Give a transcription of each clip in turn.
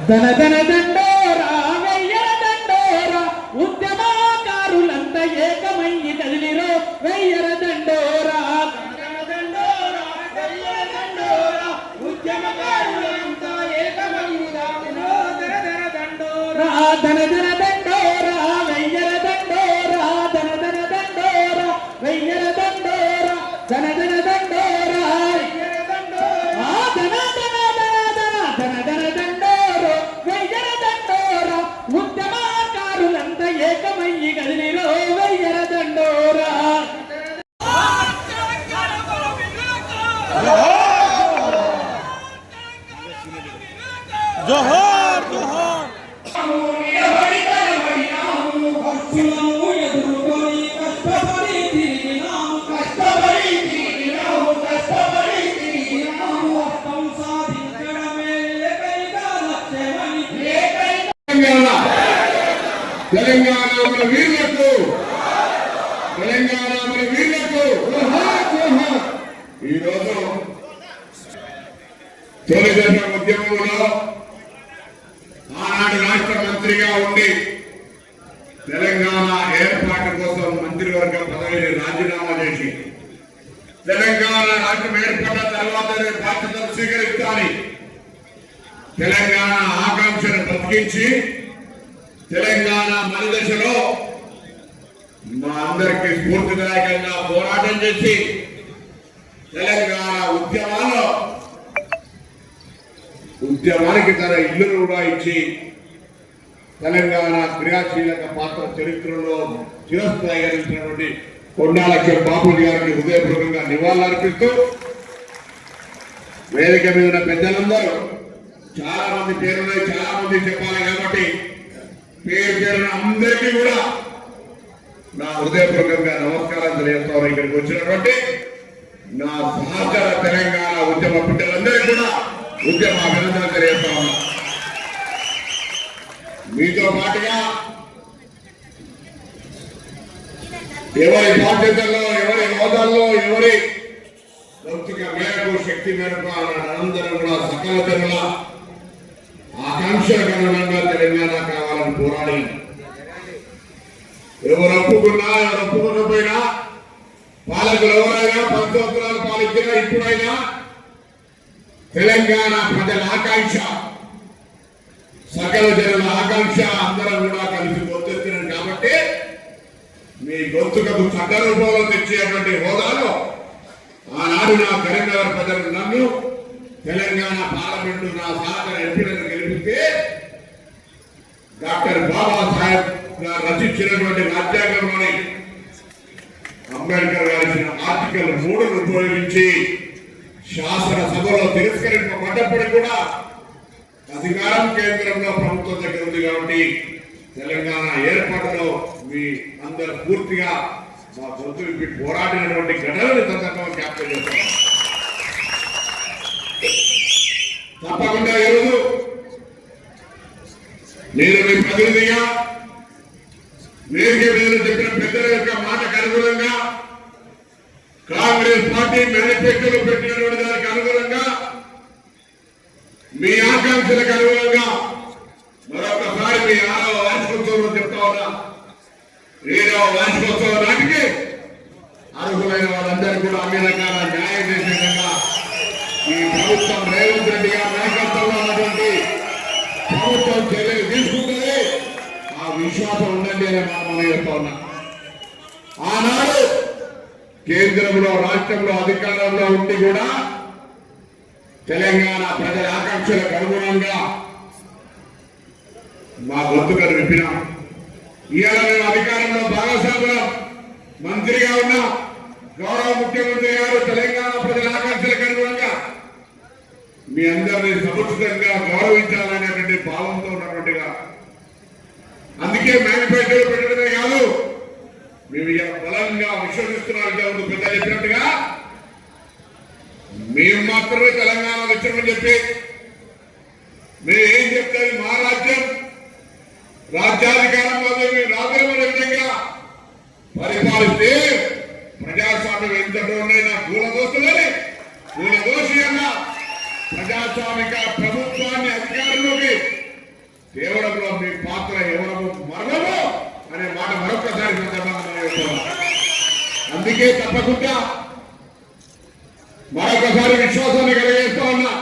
ధన ధన దండోరా వెయ్యల దండోరా ఉద్యమకారులంతా ఏకమయ్యి కదిలిరో వెయ్యల దండోరా ధన దండోరా వెయ్యల దండోరా ఉద్యమకారులంతా ఏకమయ్యి కదిలిరో ధన ధన దండోరా ధన ధన దండోరా వెయ్యల దండోరా ధన ధన దండోరా వెయ్యల దండోరా ధన ధన దండోరా ఏకమయ్యి కదిలిరో వెయ్యల దండోరా జోహార్ జోహార్ తెలంగాణ మన వీరులకు తెలంగాణ మన వీరులకు ఈరోజు తొలిదశ ఉద్యమంలో ఆనాడు రాష్ట్ర మంత్రిగా ఉండి తెలంగాణ ఏర్పాటు కోసం మంత్రివర్గ పదవిని రాజీనామా చేసి తెలంగాణ రాష్ట్రం ఏర్పడిన తర్వాత బాధ్యతలు స్వీకరిస్తానని తెలంగాణ ఆకాంక్షను బతికించి తెలంగాణ మనదశలో మా అందరికీ స్ఫూర్తిదాయకంగా పోరాటం చేసి తెలంగాణ ఉద్యమానికి తన ఇల్లును కూడా ఇచ్చి తెలంగాణ క్రియాశీలక పాత్ర చరిత్రలో చిరస్థాయిగా కొండాలక్ష్యం బాపూజీ గారికి హృదయపూర్వకంగా నివాళులర్పిస్తూ వేదిక మీద ఉన్న పెద్దలందరూ చాలా మంది పేరున్నాయి, చాలా మంది చెప్పాలి కాబట్టి పేరు పేరున అందరికీ కూడా నా హృదయపూర్వకంగా నమస్కారం తెలియజేస్తాను. ఇక్కడికి వచ్చినటువంటి నా సహచర తెలంగాణ ఉద్యమ బిడ్డలందరికీ కూడా ఉద్యమ అభినందనలు తెలియజేస్తా ఉన్నా. మీతో పాటుగా ఎవరి బాధ్యతల్లో, ఎవరి హోదాల్లో, ఎవరి భౌతిక మేరకు, శక్తి మేరకు అందరం కూడా సకల జనుల ఆకాంక్షలకు అనుగుణంగా తెలంగాణ కావాలని పోరాడి ఎవరు ఒప్పుకున్నా, ఎవరు ఒప్పుకోకపోయినా, పాలకులు ఎవరైనా 10 సంవత్సరాలు పాలించినా ఇప్పుడైనా తెలంగాణ ప్రజల ఆకాంక్ష, సకల జనుల ఆకాంక్ష అందరం కూడా కలిసి గొంతెత్తినాం కాబట్టి మీ గొంతుకకు చట్ట రూపంలో తెచ్చేటువంటి హోదాలో ఆనాడు నా కరీంనగర్ ప్రజలు నన్ను తెలంగాణ పార్లమెంటు నా సహచర ఎంపీలను గెలిపిస్తే డాక్టర్ బాబాసాహెబ్ గారు రచించినటువంటి రాజ్యాంగంలోని అంబేద్కర్ గారు ఇచ్చిన ఆర్టికల్ 3ను ఉపయోగించి శాసనసభలో తిరస్కరింపబడ్డప్పటికీ కూడా అధికారం కేంద్రంలో ప్రభుత్వం దగ్గర ఉంది కాబట్టి తెలంగాణ ఏర్పాటులో మీ అందరు పూర్తిగా మా గొంతు విప్పి పోరాడినటువంటి ఘటనలు సందర్భంగా జ్ఞాపకం చేస్తాం. తప్పకుండా ఈరోజు నేను మీ ప్రతినిధిగా వేదిక మీద చెప్పిన పెద్దల యొక్క మాటకు అనుగుణంగా కాంగ్రెస్ పార్టీ మేనిఫెస్టోలో పెట్టినటువంటి దానికి అనుగుణంగా మీ ఆకాంక్షలకు అనుగుణంగా మరొకసారి మీ 6వ వార్షికోత్సవం చెప్తా ఉన్నా. 7వ వార్షికోత్సవం నాటికి అర్హులైన వాళ్ళందరూ కూడా అన్ని రకాల న్యాయం చేసే విధంగా ఈ ప్రభుత్వం రేవంత్ రెడ్డి గారి నాయకత్వంలో ఉన్నటువంటి ప్రభుత్వం చర్యలు తీసుకుంటుంది. ఆ విశ్వాసం ఉండండి అని మనం చెప్తా ఉన్నా. ఆనాడు కేంద్రంలో, రాష్ట్రంలో అధికారంలో ఉండి కూడా తెలంగాణ ప్రజల ఆకాంక్షలకు అనుగుణంగా మా గొంతుకను విప్పినాం. ఇవాళ మేము అధికారంలో భాగస్వాములం. మంత్రిగా ఉన్న గౌరవ ముఖ్యమంత్రి గారు తెలంగాణ ప్రజల ఆకాంక్షలకు అనుగుణంగా మీ అందరినీ సముచితంగా గౌరవించాలనేటువంటి భావంతో ఉన్నటువంటిగా అందుకే మేనిఫెస్టోలో పెట్టడమే కాదు, మేము బలంగా విశ్వసిస్తున్నారు. పెద్ద చెప్పినట్టుగా మేము మాత్రమే తెలంగాణ వచ్చామని చెప్పి మేము ఏం చెప్తారు, మా రాజ్యం రాజ్యాధికారంలో మేము రాజమనే విధంగా పరిపాలిస్తే ప్రజాస్వామ్యం ఎంతటోనైనా కూలదోషి అన్న ప్రజాస్వామిక ప్రభుత్వాన్ని అధికారంలోకి తేవడంలో మీ పాత్ర ఎవరము మరణము అనే మాట మరొకసారి సందర్భంగా మనం చెప్తున్నాం. అందుకే తప్పకుండా మరొకసారి విశ్వాసాన్ని కలిగేస్తా ఉన్నా.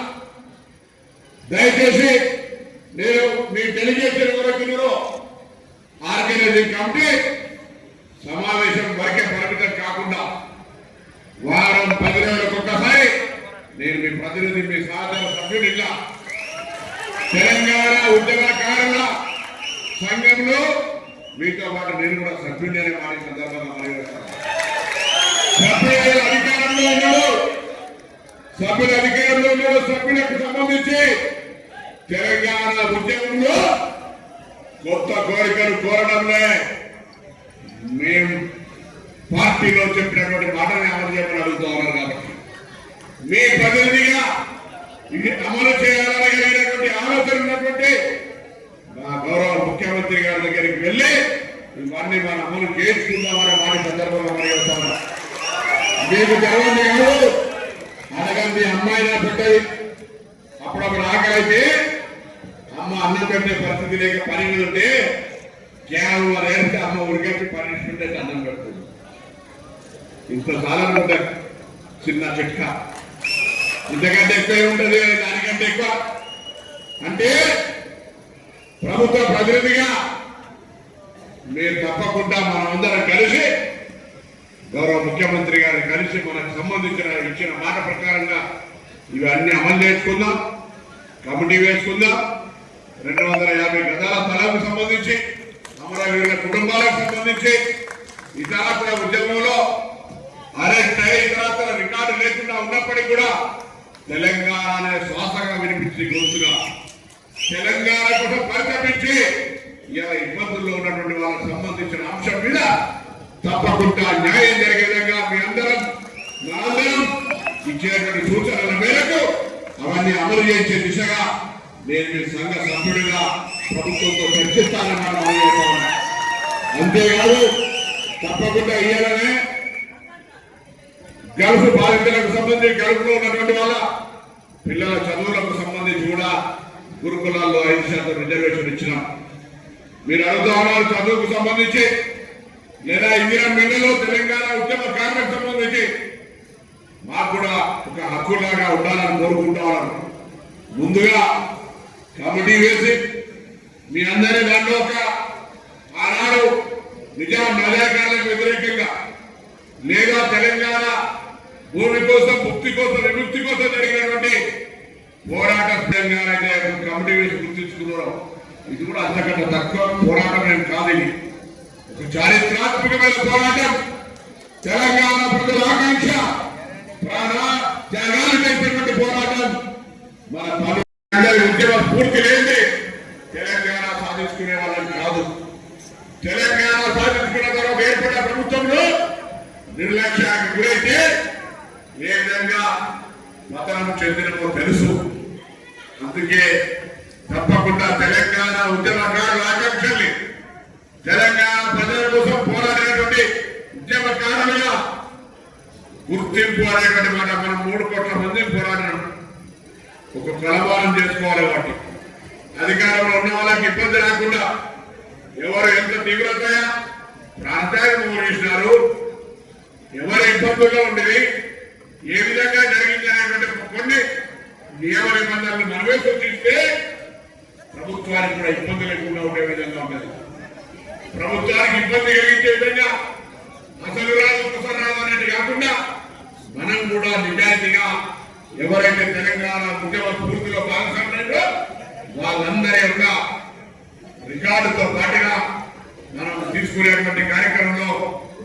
దయచేసి నేను మీ డెలిగేషన్ ఎవరైతున్నారో ఆర్గనైజింగ్ కమిటీ సమావేశం వరకే పరిమితం కాకుండా వారం 10 రోజులకు ఒక్కసారి నేను మీ ప్రతినిధి మీ సాధారణ సభ్యుడిగా తెలంగాణ ఉద్యమకారుల సంఘంలో మీతో పాటు నేను కూడా సభ్యుడి అనే మాట సందర్భంగా సభ్యులు అధికారంలో ఉన్నాడు. సభ్యులకు సంబంధించి తెలంగాణ ఉద్యమంలో కొత్త కోరికలు కోరడంలో మేము పార్టీలో చెప్పినటువంటి మాటని అమలు చేయమని అడుగుతా ఉన్నారు. కాబట్టి మీ ప్రతినిధిగా ఇది అమలు చేయాలని కలిగినటువంటి ఆలోచన ఉన్నటువంటి మా గౌరవ ముఖ్యమంత్రి గారి దగ్గరికి వెళ్ళి ఇవన్నీ మనం అమలు చేసుకుందామనే మాట సందర్భంగా మనం మీకు తెలవండి కాదు, అడగండి అమ్మాయినా పెట్టది. అప్పుడప్పుడు ఆకలైతే అమ్మ అన్నం పెట్టే పరిస్థితి లేక పని ఉంటే కేవలం వేస్తే అమ్మ ఉడికేసి పనిష్మెంట్ అయితే అన్నం పెడుతుంది. ఇంత కాలం ఉంటుంది చిన్న చిట్కా, ఇంతకంటే ఎక్కువ ఉంటుంది, దానికంటే ఎక్కువ. అంటే ప్రభుత్వ ప్రతినిధిగా మీరు తప్పకుండా మనమందరం కలిసి గౌరవ ముఖ్యమంత్రి గారిని కలిసి మనకు సంబంధించిన ఇచ్చిన మాట ప్రకారంగా ఇవన్నీ అమలు చేసుకుందాం. కమిటీ వేసుకుందాం. 250 గజాల స్థలానికి సంబంధించి అమరవీరుల కుటుంబాలకు సంబంధించి ఇతర ఉద్యమంలో అరెస్ట్ అయ్యి ఇతర రికార్డు లేకుండా ఉన్నప్పటికీ కూడా తెలంగాణ అనే శ్వాసగా వినిపించి గొంతుగా తెలంగాణ కోసం పరితపించి ఇలా ఇబ్బందుల్లో ఉన్నటువంటి వాళ్ళకి సంబంధించిన అంశం మీద తప్పకుండా న్యాయం జరిగే విధంగా మీ అందరం మనందరం ఇచ్చినటువంటి సూచనల మేరకు అవన్నీ అమలు చేసే దిశగా నేను మీ సంఘ సభ్యుడిగా ప్రభుత్వంతో చర్చిస్తానని మనం అమలు. అంతేకాదు తప్పకుండా ఇయ్యాలనే గల్ఫ్ బాధితులకు సంబంధించి గల్ఫ్లో ఉన్నటువంటి వాళ్ళ పిల్లల చదువులకు సంబంధించి కూడా గురుకులాల్లో 5% రిజర్వేషన్ ఇచ్చినాం. మీరు అడుగుతా ఉన్నారు చదువుకు సంబంధించి లేదా ఇందిరా మిల్లులో తెలంగాణ ఉద్యమకారులకు సంబంధించి మాకు కూడా ఒక హక్కులాగా ఉండాలని కోరుకుంటా ఉన్నాను. ముందుగా కమిటీ వేసి మీ అందరి దాంట్లో ఒక ఆనాడు నిజాం నజాకారులకు వ్యతిరేకంగా లేదా తెలంగాణ భూమి కోసం ముక్తి కోసం విముక్తి కోసం జరిగినటువంటి పోరాట తెలంగాణ కమిటీ వేసి గుర్తించుకున్నాం. ఇది కూడా అంతకంటే తక్కువ పోరాటం ఏం కాదు. ఇది ఒక చారిత్రాత్మకమైన పోరాటం. తెలంగాణ ప్రజల ఆకాంక్ష ప్రాణ త్యాగాలు చేసినటువంటి పోరాటం. మన ఉద్యమ పూర్తి లేని తెలంగాణ సాధించుకునే వాళ్ళని కాదు. తెలంగాణ సాధించుకున్న తర్వాత ఏర్పడిన ప్రభుత్వంలో నిర్లక్ష్యానికి గురైతే ఏ విధంగా పతనం చెందినమో తెలుసు. అందుకే తప్పకుండా తెలంగాణ ఉద్యమకారుల ఆకాంక్షల్ని తెలంగాణ ప్రజల కోసం పోరాడినటువంటి ఉద్యమకారులుగా గుర్తింపు అనేటువంటి మాట మనం 3 కోట్ల మందిని పోరాడినాం. ఒక కలబాలం చేసుకోవాలి. వాటి అధికారంలో ఉన్న వాళ్ళకి ఇబ్బంది రాకుండా ఎవరు ఎంత తీవ్రత ప్రాంతాన్ని మోహరించినారు, ఎవరు ఇబ్బందుల్లో ఉండేది, ఏ విధంగా జరిగింది అనేటువంటి కొన్ని నియమ నిబంధనలు మనమే సూచిస్తే ప్రభుత్వానికి కూడా ఇబ్బంది లేకుండా ఉండే విధంగా ఉంటుంది. ప్రభుత్వానికి ఇబ్బంది కలిగించే విధంగా అసలు రాదు కుసలు రాదు అనేది కాకుండా మనం కూడా నిజాయితీగా ఎవరైతే తెలంగాణ ఉద్యమ స్ఫూర్తిలో భాగస్వామ్యంలో వాళ్ళందరి యొక్క రికార్డుతో పాటుగా మనం తీసుకునేటువంటి కార్యక్రమంలో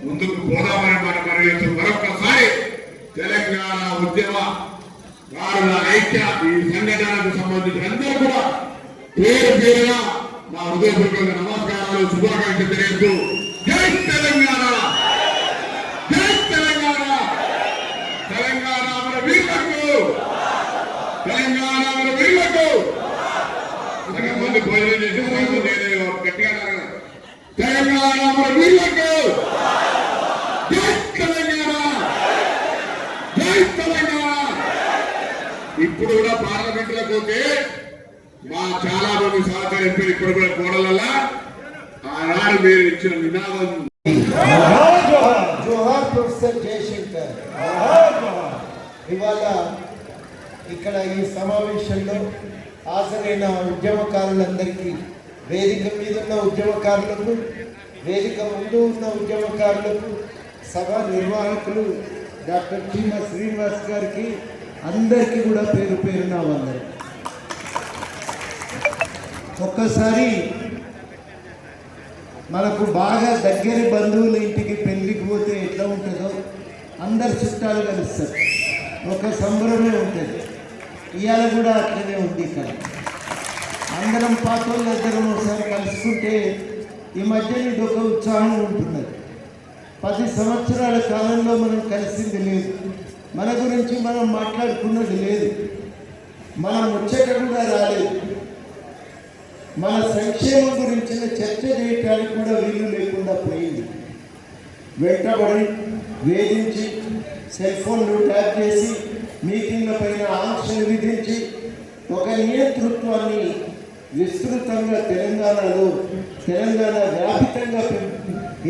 ముందుకు పోదామని మనం మనవి. మరొకసారి తెలంగాణ ఉద్యమ వారుల ఐక్య ఈ సంఘటనకు సంబంధించిన అందరూ కూడా పేరు పేరుగా నా హృదయపూర్వక నమస్కారాలు, శుభాకాంక్షలు తెలియజేస్తూ జై తెలంగాణ, జై తెలంగాణ, తెలంగాణ మన వీరులకు, తెలంగాణ మన వీరులకు. సగం మంది భోజనం చేసి నేను గట్టిగా తెలంగాణ మన వీరులకు, జై తెలంగాణ, జై తెలంగాణ. ఇప్పుడు కూడా పార్లమెంట్ లో పోతే మా చాలా మంది సహకార ఎంపీలు ఇప్పుడు కూడా కోడలల్లా ఆనాడు మీరు ఇచ్చిన నినాదం జోహార్ ప్రొఫెసర్ జయశంకర్. ఇవాళ ఇక్కడ ఈ సమావేశంలో హాజరైన ఉద్యమకారులందరికీ, వేదిక మీద ఉన్న ఉద్యమకారులకు, వేదిక ముందు ఉన్న ఉద్యమకారులకు, సభ నిర్వాహకులు డాక్టర్ టీమ శ్రీనివాస్ గారికి అందరికీ కూడా పేరు పేరున వందనం. ఒక్కసారి మనకు బాగా దగ్గర బంధువుల ఇంటికి పెళ్ళికి పోతే ఎట్లా ఉంటుందో అందరు చుట్టాలు కలుస్తారు, ఒక సంబరమే ఉంటుంది. ఇవాళ కూడా అట్లనే ఉంది. ఇక్కడ అందరం పాత వాళ్ళిద్దరం ఒకసారి కలుసుకుంటే ఈ మధ్య ఇది ఒక ఉత్సాహం ఉంటున్నది. 10 సంవత్సరాల కాలంలో మనం కలిసింది లేదు, మన గురించి మనం మాట్లాడుకున్నది లేదు, మన ముచ్చట కూడా రాలేదు, మన సంక్షేమం గురించిన చర్చ చేయడానికి కూడా వీలు లేకుండా పోయింది. వెంటబడి వేధించి సెల్ ఫోన్లు ట్యాప్ చేసి మీటింగ్ల పైన ఆంక్షలు విధించి ఒక నియంతృత్వాన్ని విస్తృతంగా తెలంగాణ వ్యాపితంగా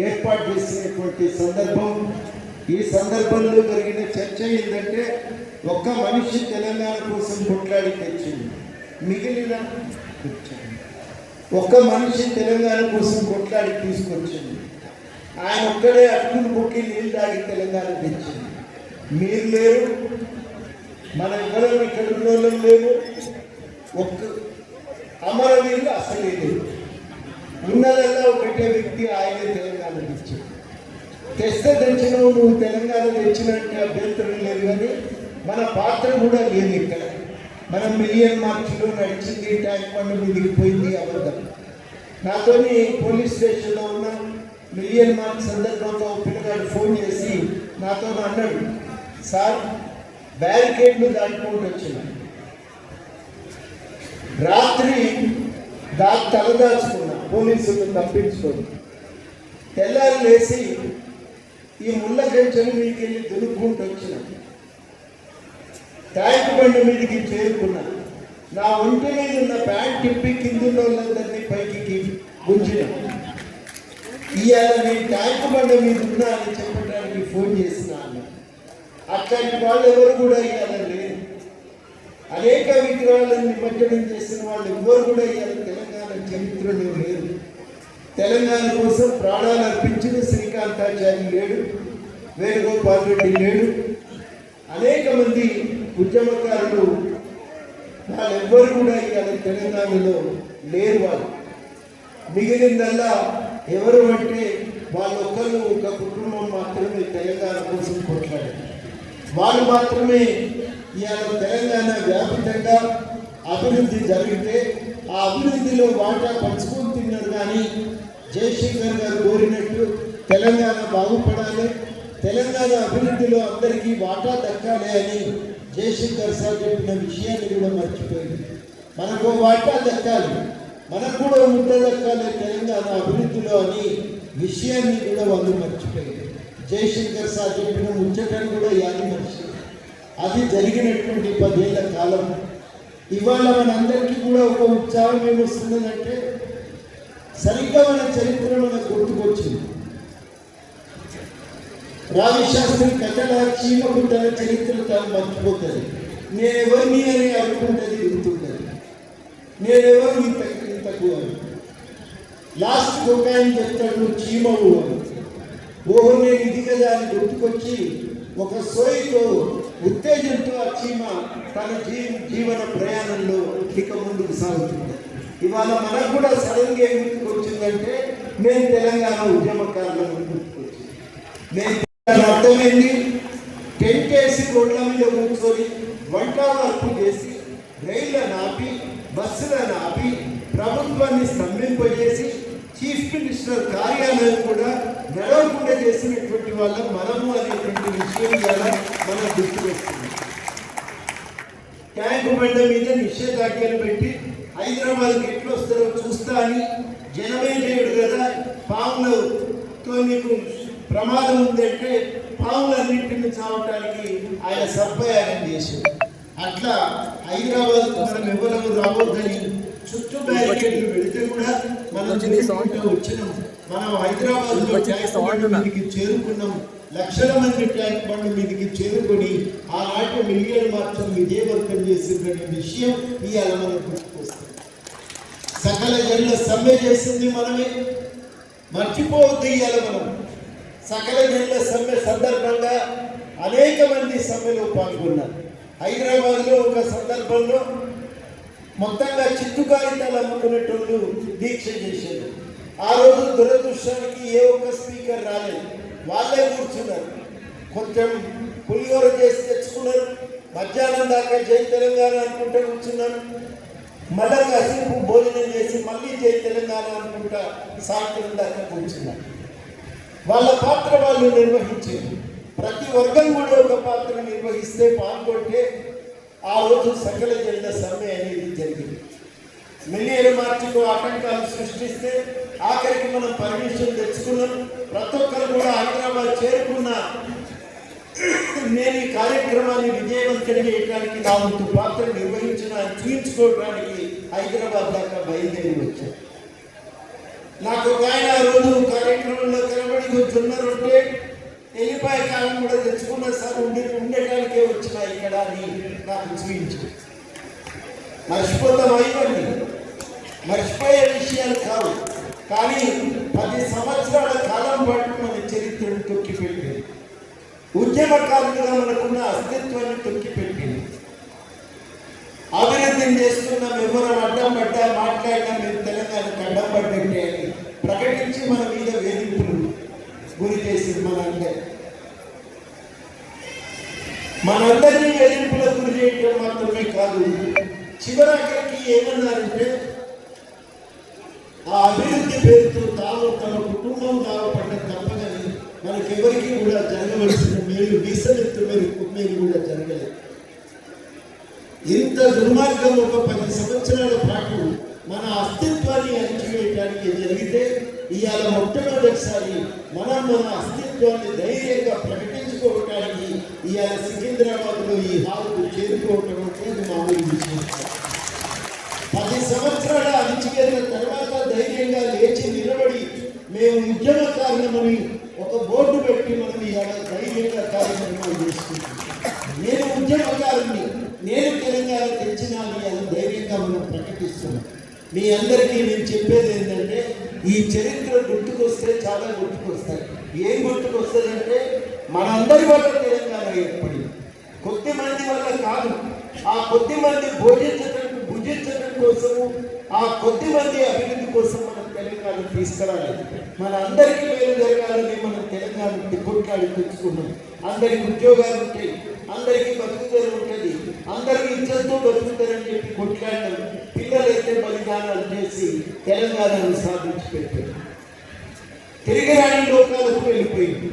ఏర్పాటు చేసినటువంటి సందర్భం. ఈ సందర్భంలో జరిగిన చర్చ ఏంటంటే, ఒక్క మనిషి తెలంగాణ కోసం కొట్లాడి తెచ్చింది, మిగిలిన ఒక్క మనిషి తెలంగాణ కోసం కొట్లాడి తీసుకొచ్చింది. ఆయన ఒక్కడే అట్టుకుని మొక్కి నీళ్ళు తాగి తెలంగాణ తెచ్చింది. మీరు లేరు, మన ఎవరం ఇక్కడ ఉన్న లేవు, ఒక్క అమరవీరులు అసలే లేరు. ఉన్నదల్లా ఒకటే వ్యక్తి, ఆయనే తెలంగాణ తెచ్చింది. తెస్తే తెచ్చినావు, నువ్వు తెలంగాణ తెచ్చినట్టు అభ్యంతరం లేదు, కానీ మన పాత్ర కూడా లేదు. ఇక్కడ మనం మిలియన్ మార్చిలో నడిచింది, ట్యాంక్ బండ్ మీదకి పోయింది అబద్ధం. నాతో పోలీస్ స్టేషన్లో ఉన్న మిలియన్ మార్చ్ సందర్భంలో పిల్లగాడు ఫోన్ చేసి నాతో అన్నాడు, సార్ బ్యారికేడ్లు దాటుకుంటూ వచ్చిన రాత్రి తలదాచుకున్నా, పోలీసులు తప్పించుకొని తెల్లారి లేచి ఈ ముళ్ళ గంచెలు మీదకి వెళ్ళి దులుపుకుంటూ వచ్చిన ట్యాంక్ బండి మీదకి చేరుకున్నా. నా ఒంటి మీద ఉన్న ప్యాంట్ తిప్పి కింద వాళ్ళందరినీ పైకి గుంజిన. ఇవాళ నేను ట్యాంక్ బండి మీద ఉన్నా అని చెప్పడానికి ఫోన్ చేసినాను. అట్లాంటి వాళ్ళు ఎవరు కూడా ఇవాళ లేరు. అనేక విగ్రహాలను నిమజ్జనం చేసిన వాళ్ళు ఎవరు కూడా ఇవాళ తెలంగాణ చరిత్రలో లేరు. తెలంగాణ కోసం ప్రాణాలు అర్పించిన శ్రీకాంతాచార్య లేడు, వేణుగోపాల్ రెడ్డి లేడు, అనేక మంది ఉద్యమకారులు వాళ్ళెవ్వరు కూడా ఇవాళ తెలంగాణలో లేరు. వాళ్ళు మిగిలిందల్లా ఎవరు అంటే వాళ్ళొక్కరు, ఒక కుటుంబం మాత్రమే తెలంగాణ కోసం కొట్లాడారు. వాళ్ళు మాత్రమే ఇవాళ తెలంగాణ వ్యాపితంగా అభివృద్ధి జరిగితే ఆ అభివృద్ధిలో వాటా పంచుకొని తిన్నారు. కానీ జయశంకర్ గారు కోరినట్టు తెలంగాణ బాగుపడాలి, తెలంగాణ అభివృద్ధిలో అందరికీ వాటా దక్కాలి అని జయశంకర్ సార్ చెప్పిన విషయాన్ని కూడా మర్చిపోయింది. మనకు వాటా దక్కాలి, మనకు కూడా ముద్ద దక్కాలి తెలంగాణ అభివృద్ధిలో అని విషయాన్ని కూడా వాళ్ళు మర్చిపోయింది. జయశంకర్ సార్ చెప్పిన ముచ్చటను కూడా యాది మర్చి అది జరిగినటువంటి 10 ఏళ్ల కాలం. ఇవాళ మనందరికీ కూడా ఒక ఉత్సాహం ఏమొస్తుందంటే, సరిగ్గా మన చరిత్ర మనకు గుర్తుకొచ్చింది. రాజశాస్త్రి కథల చీమకు తన చరిత్ర తాను మర్చిపోతుంది. నేనెవరిని అని అనుకుంటుంది, గుర్తుంటుంది. నేనెవరు ఇంతకు అని లాస్ట్ ఒక ఆయన చెప్తాడు, నువ్వు చీమవు అని. ఓహో నేను ఇది కదా అని గుర్తుకొచ్చి ఒక సోయితో ఉత్తేజంతో ఆ చీమ తన జీవన ప్రయాణంలో ఇక ముందుకు సాగుతుంది. ఇవాళ మనకు కూడా సడన్గా ఏం గుర్తుకొచ్చిందంటే, నేను తెలంగాణ ఉద్యమకారులను గుర్తుకొచ్చింది. నేను అర్థమైంది, టెంట్ వేసి రోడ్ల మీద కూర్చొని వంట వర్క్ చేసి రైళ్లను ఆపి బస్సులను ఆపి ప్రభుత్వాన్ని స్తంభింపజేసి చీఫ్ మినిస్టర్ కార్యాలయం కూడా నడవకుండా చేసినటువంటి వాళ్ళ మనము అనేటువంటి విషయం ద్వారా మనం గుర్తుకొస్తుంది. ట్యాంకు బండ మీద నిషేధాజ్ఞలు పెట్టి హైదరాబాద్కి ఎట్లా వస్తారో చూస్తా అని, జనమే చేయడు కదా, పాములతో మీకు ప్రమాదం ఉందంటే పాములన్నింటిని చావటానికి ఆయన సర్పయాగం చేశాడు. అట్లా హైదరాబాద్కు మనం ఎవరెవరు రావద్దని చుట్టూ బ్యారికేడ్లు పెడితే కూడా మనం తిరుగుకుంటూ వచ్చినాం. మనం హైదరాబాద్లో ట్యాంక్ బండ్ మీదకి చేరుకున్నాం. లక్షల మంది ట్యాంక్ బండ్ మీదకి చేరుకొని ఆనాటి మిలియన్ మార్చం విజయవంతం చేసిందనే విషయం ఇవాళ మనం గుర్తుకొస్తుంది. సకల జనుల సమ్మె చేసింది మనమే, మర్చిపోవద్దు. ఇవాళ మనం సకల జనుల సమ్మె సందర్భంగా అనేక మంది సమ్మెలో పాల్గొన్నారు. హైదరాబాద్లో ఒక సందర్భంలో మొత్తంగా చిత్తు కాగితాలు అమ్ముకునేటోళ్ళు దీక్ష చేశారు. ఆ రోజు దురదృష్టానికి ఏ ఒక్క స్పీకర్ రాలేదు, వాళ్ళే కూర్చున్నారు. కొంచెం పులిహోర చేసి తెచ్చుకున్నారు. మధ్యాహ్నం దాకా జై తెలంగాణ అనుకుంటూ కూర్చున్నారు. మళ్ళా కాసేపు భోజనం చేసి మళ్ళీ జై తెలంగాణ అనుకుంటా సాయంత్రం దాకా కూర్చున్నారు. వాళ్ళ పాత్ర వాళ్ళు నిర్వహించారు. ప్రతి వర్గం కూడా ఒక పాత్ర నిర్వహిస్తే పాల్గొంటే ఆ రోజు సకల జనుల సమ్మె అనేది జరిగింది. మిలియన్ మార్చికు ఆటంకాలు సృష్టిస్తే ఆఖరికి మనం పర్మిషన్ తెచ్చుకున్నాం. ప్రతి ఒక్కరు కూడా హైదరాబాద్ చేరుకున్న నేను ఈ కార్యక్రమాన్ని విజయవంతం చేయడానికి నా వంతు పాత్ర నిర్వహించిన చూపించుకోవడానికి హైదరాబాద్ దాకా బయలుదేరి వచ్చాను. నాకు ఒక ఆయన ఆ రోజు కార్యక్రమంలో కనబడి జొన్నరుంటే వెళ్ళిపోయే కాలం కూడా తెచ్చుకున్న సార్ ఉండటానికే వచ్చిన ఇక్కడ అని నాకు చూపించు. మర్చిపోతాం అయిపోయింది, మర్చిపోయే విషయాలు కావు. కానీ 10 సంవత్సరాల కాలం పాటు మన చరిత్రను తొక్కిపెట్టింది. ఉద్యమకారులుగా మనకున్న అస్తిత్వాన్ని తొక్కిపెట్టింది. అభివృద్ధిని చేస్తున్నాం, ఎవరు అడ్డం పడ్డా మాట్లాడినా మీరు తెలంగాణకు అడ్డం పడ్డంటే అని ప్రకటించి మన మీద వేధింపులు గురి చేసింది. మనందరినీ వేధింపులకు గురి చేయడం మాత్రమే కాదు, చివరికి ఏమన్నారంటే ఆ అభివృద్ధి పేరుతో తాము తమ కుటుంబం లాభపడ్డ తప్పదని మనకెవరికి కూడా జరగవలసిన మేలు వీసమెత్తు మేలు కూడా జరగలేదు. ఇంత దుర్మార్గం ఒక 10 సంవత్సరాల పాటు మన అస్తిత్వాన్ని అణచివేయడానికి జరిగితే ఇవాళ మొట్టమొదటిసారి మనం మన అస్తిత్వాన్ని ధైర్యంగా ప్రకటించుకోవటానికి ఇవాళ సికింద్రాబాద్లో ఈ హాల్కు చేరుకోవటం అనేది మామూలు విషయం. 10 సంవత్సరాల అణచివేత తర్వాత ధైర్యంగా లేచి నిలబడి మేము ఉద్యమకారులమని ఒక బోర్డు పెట్టి మనం ఇవాళ ధైర్యంగా కార్యక్రమాలు చేసుకుంటాం. నేను ఉద్యమకారుని, నేను తెలంగాణ తెచ్చినా అని ధైర్యంగా మనం ప్రకటిస్తున్నాం. మీ అందరికీ నేను చెప్పేది ఏంటంటే ఈ చరిత్ర గుర్తుకొస్తే చాలా గుర్తుకొస్తాయి. ఏం గుర్తుకొస్తుందంటే మనందరి వల్ల తెలంగాణ ఏర్పడింది, కొద్ది మంది వల్ల కాదు. ఆ కొద్ది మంది భుజించడం కోసము, ఆ కొద్ది మంది అభివృద్ధి కోసం మనం తెలంగాణ తీసుకురాలేదు. మన అందరికీ మేలు జరగాలని మనం తెలంగాణ కొట్లాడి తెచ్చుకున్నాం. అందరికి ఉద్యోగాలు ఉంటాయి, అందరికీ బతుకుతారు ఉంటుంది, అందరికీ ఇచ్చతో బతుకుతారని చెప్పి కొట్లాడినాం. పిల్లలైతే బలిదానాలు చేసి తెలంగాణను సాధించి పెట్టారు. తిరిగి రాని లోకాలకు వెళ్ళిపోయింది.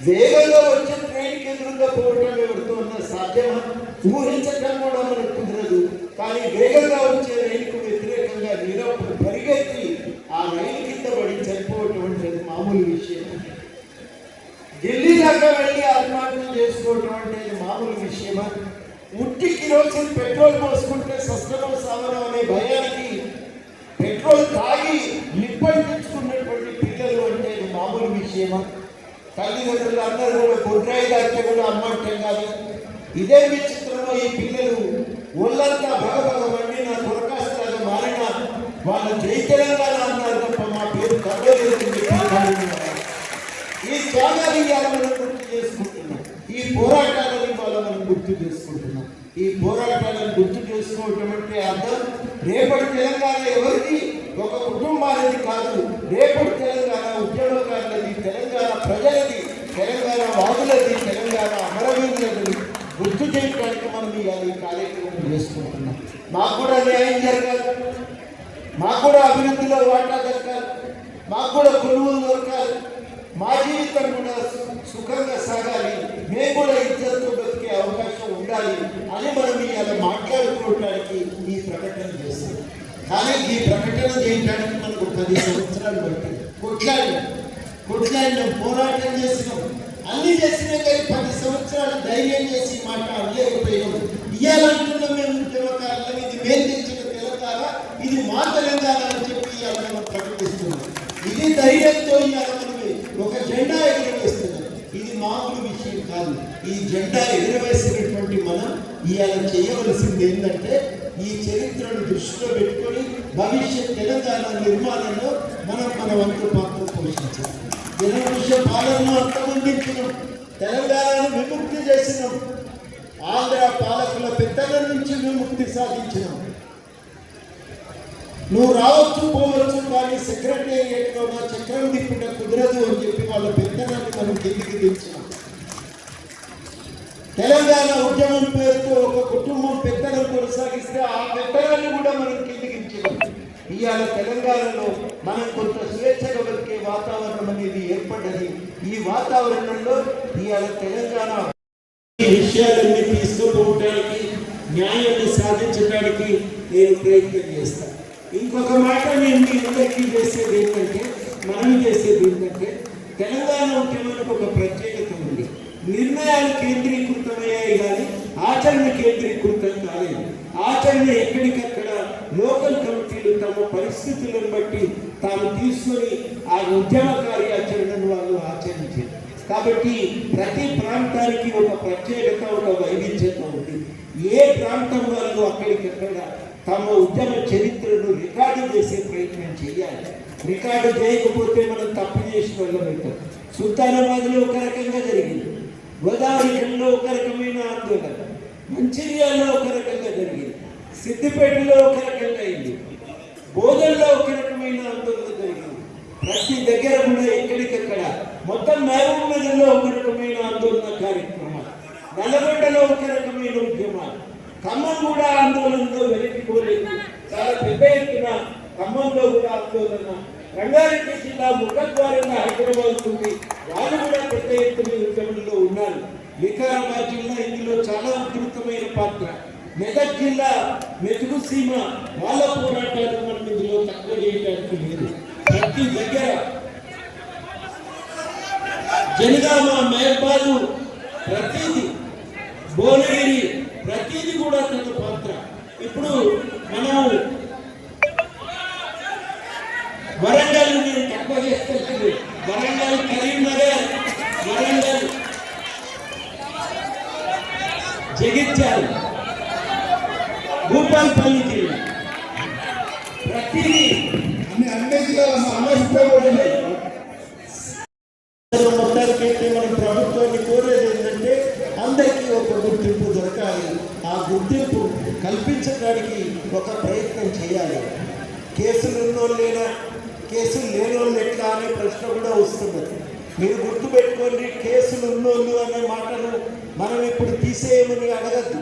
వేగంగా వచ్చే ట్రైన్కి ఎదురుగా పోవటం ఎవరితో ఉన్న సాధ్యమా? ఊహించటం కూడా మనకు కుదరదు. కానీ వేగంగా వచ్చే రైలుకు వ్యతిరేకంగా నిరప్పుడు పరిగెత్తి ఆ రైలు కింద పడి చనిపోవటం అనేది మామూలు విషయం. ఢిల్లీ దాకా వెళ్ళి ఆత్మహత్య చేసుకోవటం అనేది మామూలు విషయమా? ఉట్టి కిరోసిన్ పెట్రోల్ పోసుకుంటే సస్తమో సావనో అనే భయానికి పెట్రోల్ తాగి నిప్పంటించుకున్నటువంటి పిల్లలు అంటే మామూలు విషయమా? తల్లిదండ్రులు అందరూ కూడా గుడ్రాయి దాకా కూడా అమ్మంటాం. కానీ ఇదే విచిత్రంలో ఈ పిల్లలు ఒళ్ళంతా భగభగమండి నా దొరకాస్తాగా మారినా వాళ్ళ జై తెలంగాణ అన్నారు తప్ప మా పేరు కర్రలేదని ఈ త్యాగాలు ఇవాళ మనం గుర్తు చేసుకుంటున్నాం. ఈ పోరాటాలని ఇవాళ మనం గుర్తు చేసుకుంటున్నాం. ఈ పోరాటాలను గుర్తు చేసుకోవటం అంటే అర్థం రేపటి తెలంగాణ ఎవరిది? ఒక కుటుంబానికి కాదు. రేపటి తెలంగాణ ఉద్యమకారులది, తెలంగాణ ప్రజలది, తెలంగాణ వాదులది, తెలంగాణ అమరవీరులది గుర్తు చేయడానికి మనం ఇవాళ ఈ కార్యక్రమం చేసుకుంటున్నాం. మాకు కూడా న్యాయం జరగాలి, మాకు కూడా అభివృద్ధిలో వాటా దొరకాలి, మాకు కూడా కొనుగోలు దొరకాలి, మా జీవితం కూడా సుఖంగా సాగాలి, మేము కూడా ఇద్దరితో బతికే అవకాశం ఉండాలి అని మనం ఇవాళ మాట్లాడుకోవడానికి ఈ ప్రకటన చేస్తాం. కానీ ఈ ప్రకటన చేయడానికి మనకు 10 సంవత్సరాలు పట్టింది. కొట్లాడినాం, పోరాటం చేసినాం, అన్ని చేసినా కానీ 10 సంవత్సరాలు ధైర్యం చేసి మాట్లాడలేకపోయినాం. ఇవాళ చేయవలసింది ఏంటంటే ఈ చరిత్రను దృష్టిలో పెట్టుకొని భవిష్యత్ తెలంగాణ నిర్మాణంలో మనం మన వంతు పాత్ర పోషించాలి. జనవృష పాలనను అంతమొందించినాం, తెలంగాణను విముక్తి చేసినాం, ఆంధ్ర పాలకుల పెద్దల నుంచి విముక్తి సాధించినాం. నువ్వు రావచ్చు పోవచ్చు కానీ సెక్రటేరియట్లో నా చక్రం తిప్పిన కుదరదు అని చెప్పి వాళ్ళ పెద్దనాన్ని మనం కిందికి దించినాం. తెలంగాణ ఉద్యమం పేరుతో ఒక కుటుంబం పెద్దలను కొనసాగిస్తే ఆ పెద్దలను కూడా మనం కిందికి దించినాం. ఇవాళ తెలంగాణలో మనం కొంత స్వేచ్ఛగా బతికే వాతావరణం అనేది ఏర్పడ్డది. ఈ వాతావరణంలో ఇవాళ తెలంగాణ ఈ విషయాలన్నీ తీసుకుపోవడానికి, న్యాయాన్ని సాధించడానికి నేను ప్రయత్నం చేస్తాను. ఇంకొక మాట నేను మీ అందరికీ చేసేది ఏంటంటే, మనం చేసేది ఏంటంటే, తెలంగాణ ఉద్యమానికి ఒక ప్రత్యేకత ఉంది. నిర్ణయాలు కేంద్రీకృతమయ్యాయి కానీ ఆచరణ కేంద్రీకృతం కాలేదు. ఆచరణ ఎక్కడికక్కడ లోకల్ కమిటీలు తమ పరిస్థితులను బట్టి తాము తీసుకొని ఆ ఉద్యమ కార్యాచరణను వాళ్ళు ఆచరించారు. కాబట్టి ప్రతి ప్రాంతానికి ఒక ప్రత్యేకత, ఒక వైవిధ్యత ఉంది. ఏ ప్రాంతం వాళ్ళు అక్కడికక్కడ తమ ఉద్యమ చరిత్రను రికార్డు చేసే ప్రయత్నం చేయాలి. రికార్డు చేయకపోతే మనం తప్పు చేసిన వాళ్ళం అవుతాం. సుల్తానాబాద్లో ఒక రకంగా జరిగింది, గోదావరిలో ఒక రకమైన ఆందోళన, మంచిర్యాలలో ఒక రకంగా జరిగింది, సిద్దిపేటలో ఒక రకంగా అయింది, బోధనలో ఒక రకమైన ఆందోళన జరిగింది. ప్రతి దగ్గర కూడా ఎక్కడికక్కడ మొత్తం మహబూబ్ నగర్లో ఒక రకమైన ఆందోళన కార్యక్రమాలు, నల్లగొండలో ఒక రకమైన ఉద్యమాలు, ఖమ్మం కూడా ఆందోళనలో వెనక్కిపోలేదు. చాలా పెద్ద ఎత్తున ఖమ్మంలో కూడా ఆందోళన, రంగారెడ్డి జిల్లా ముఖద్వారంగా హైదరాబాద్ ఉంది, వాళ్ళు కూడా పెద్ద ఎత్తున ఉద్యమంలో ఉన్నారు. వికారాబాద్ జిల్లా ఇందులో చాలా ఉధృతమైన పాత్ర, మెదక్ జిల్లా మెతుకు సీమ వాళ్ళ పోరాటాలు మనం ఇందులో తక్కువ చేయడానికి లేదు. ప్రతి దగ్గర జనగామ, మహబాదు, ప్రతిదీ భువనగిరి, ప్రతిదీ కూడా తన పాత్ర. ఇప్పుడు మనం వరంగల్ నేను తక్కువ చేస్తుంది, వరంగల్, కరీంనగర్, వరంగల్, జగిత్యాల, భూపాల్పల్లి జిల్లా, ప్రతిదీ అన్ని జిల్లాల సమస్య మొత్తానికైతే మన ప్రభుత్వాన్ని కోరేది ఏంటంటే అందరికీ ఒక గుర్తింపు దొరకాలి. ఆ గుర్తింపు కల్పించడానికి ఒక ప్రయత్నం చేయాలి. కేసులు ఉన్నోళ్ళైనా కేసులు లేనోళ్ళు ఎట్లా అనే ప్రశ్న కూడా వస్తున్నది. మీరు గుర్తుపెట్టుకోండి, కేసులు ఉన్నోళ్ళు అనే మాటను మనం ఇప్పుడు తీసేయమని అడగద్దు.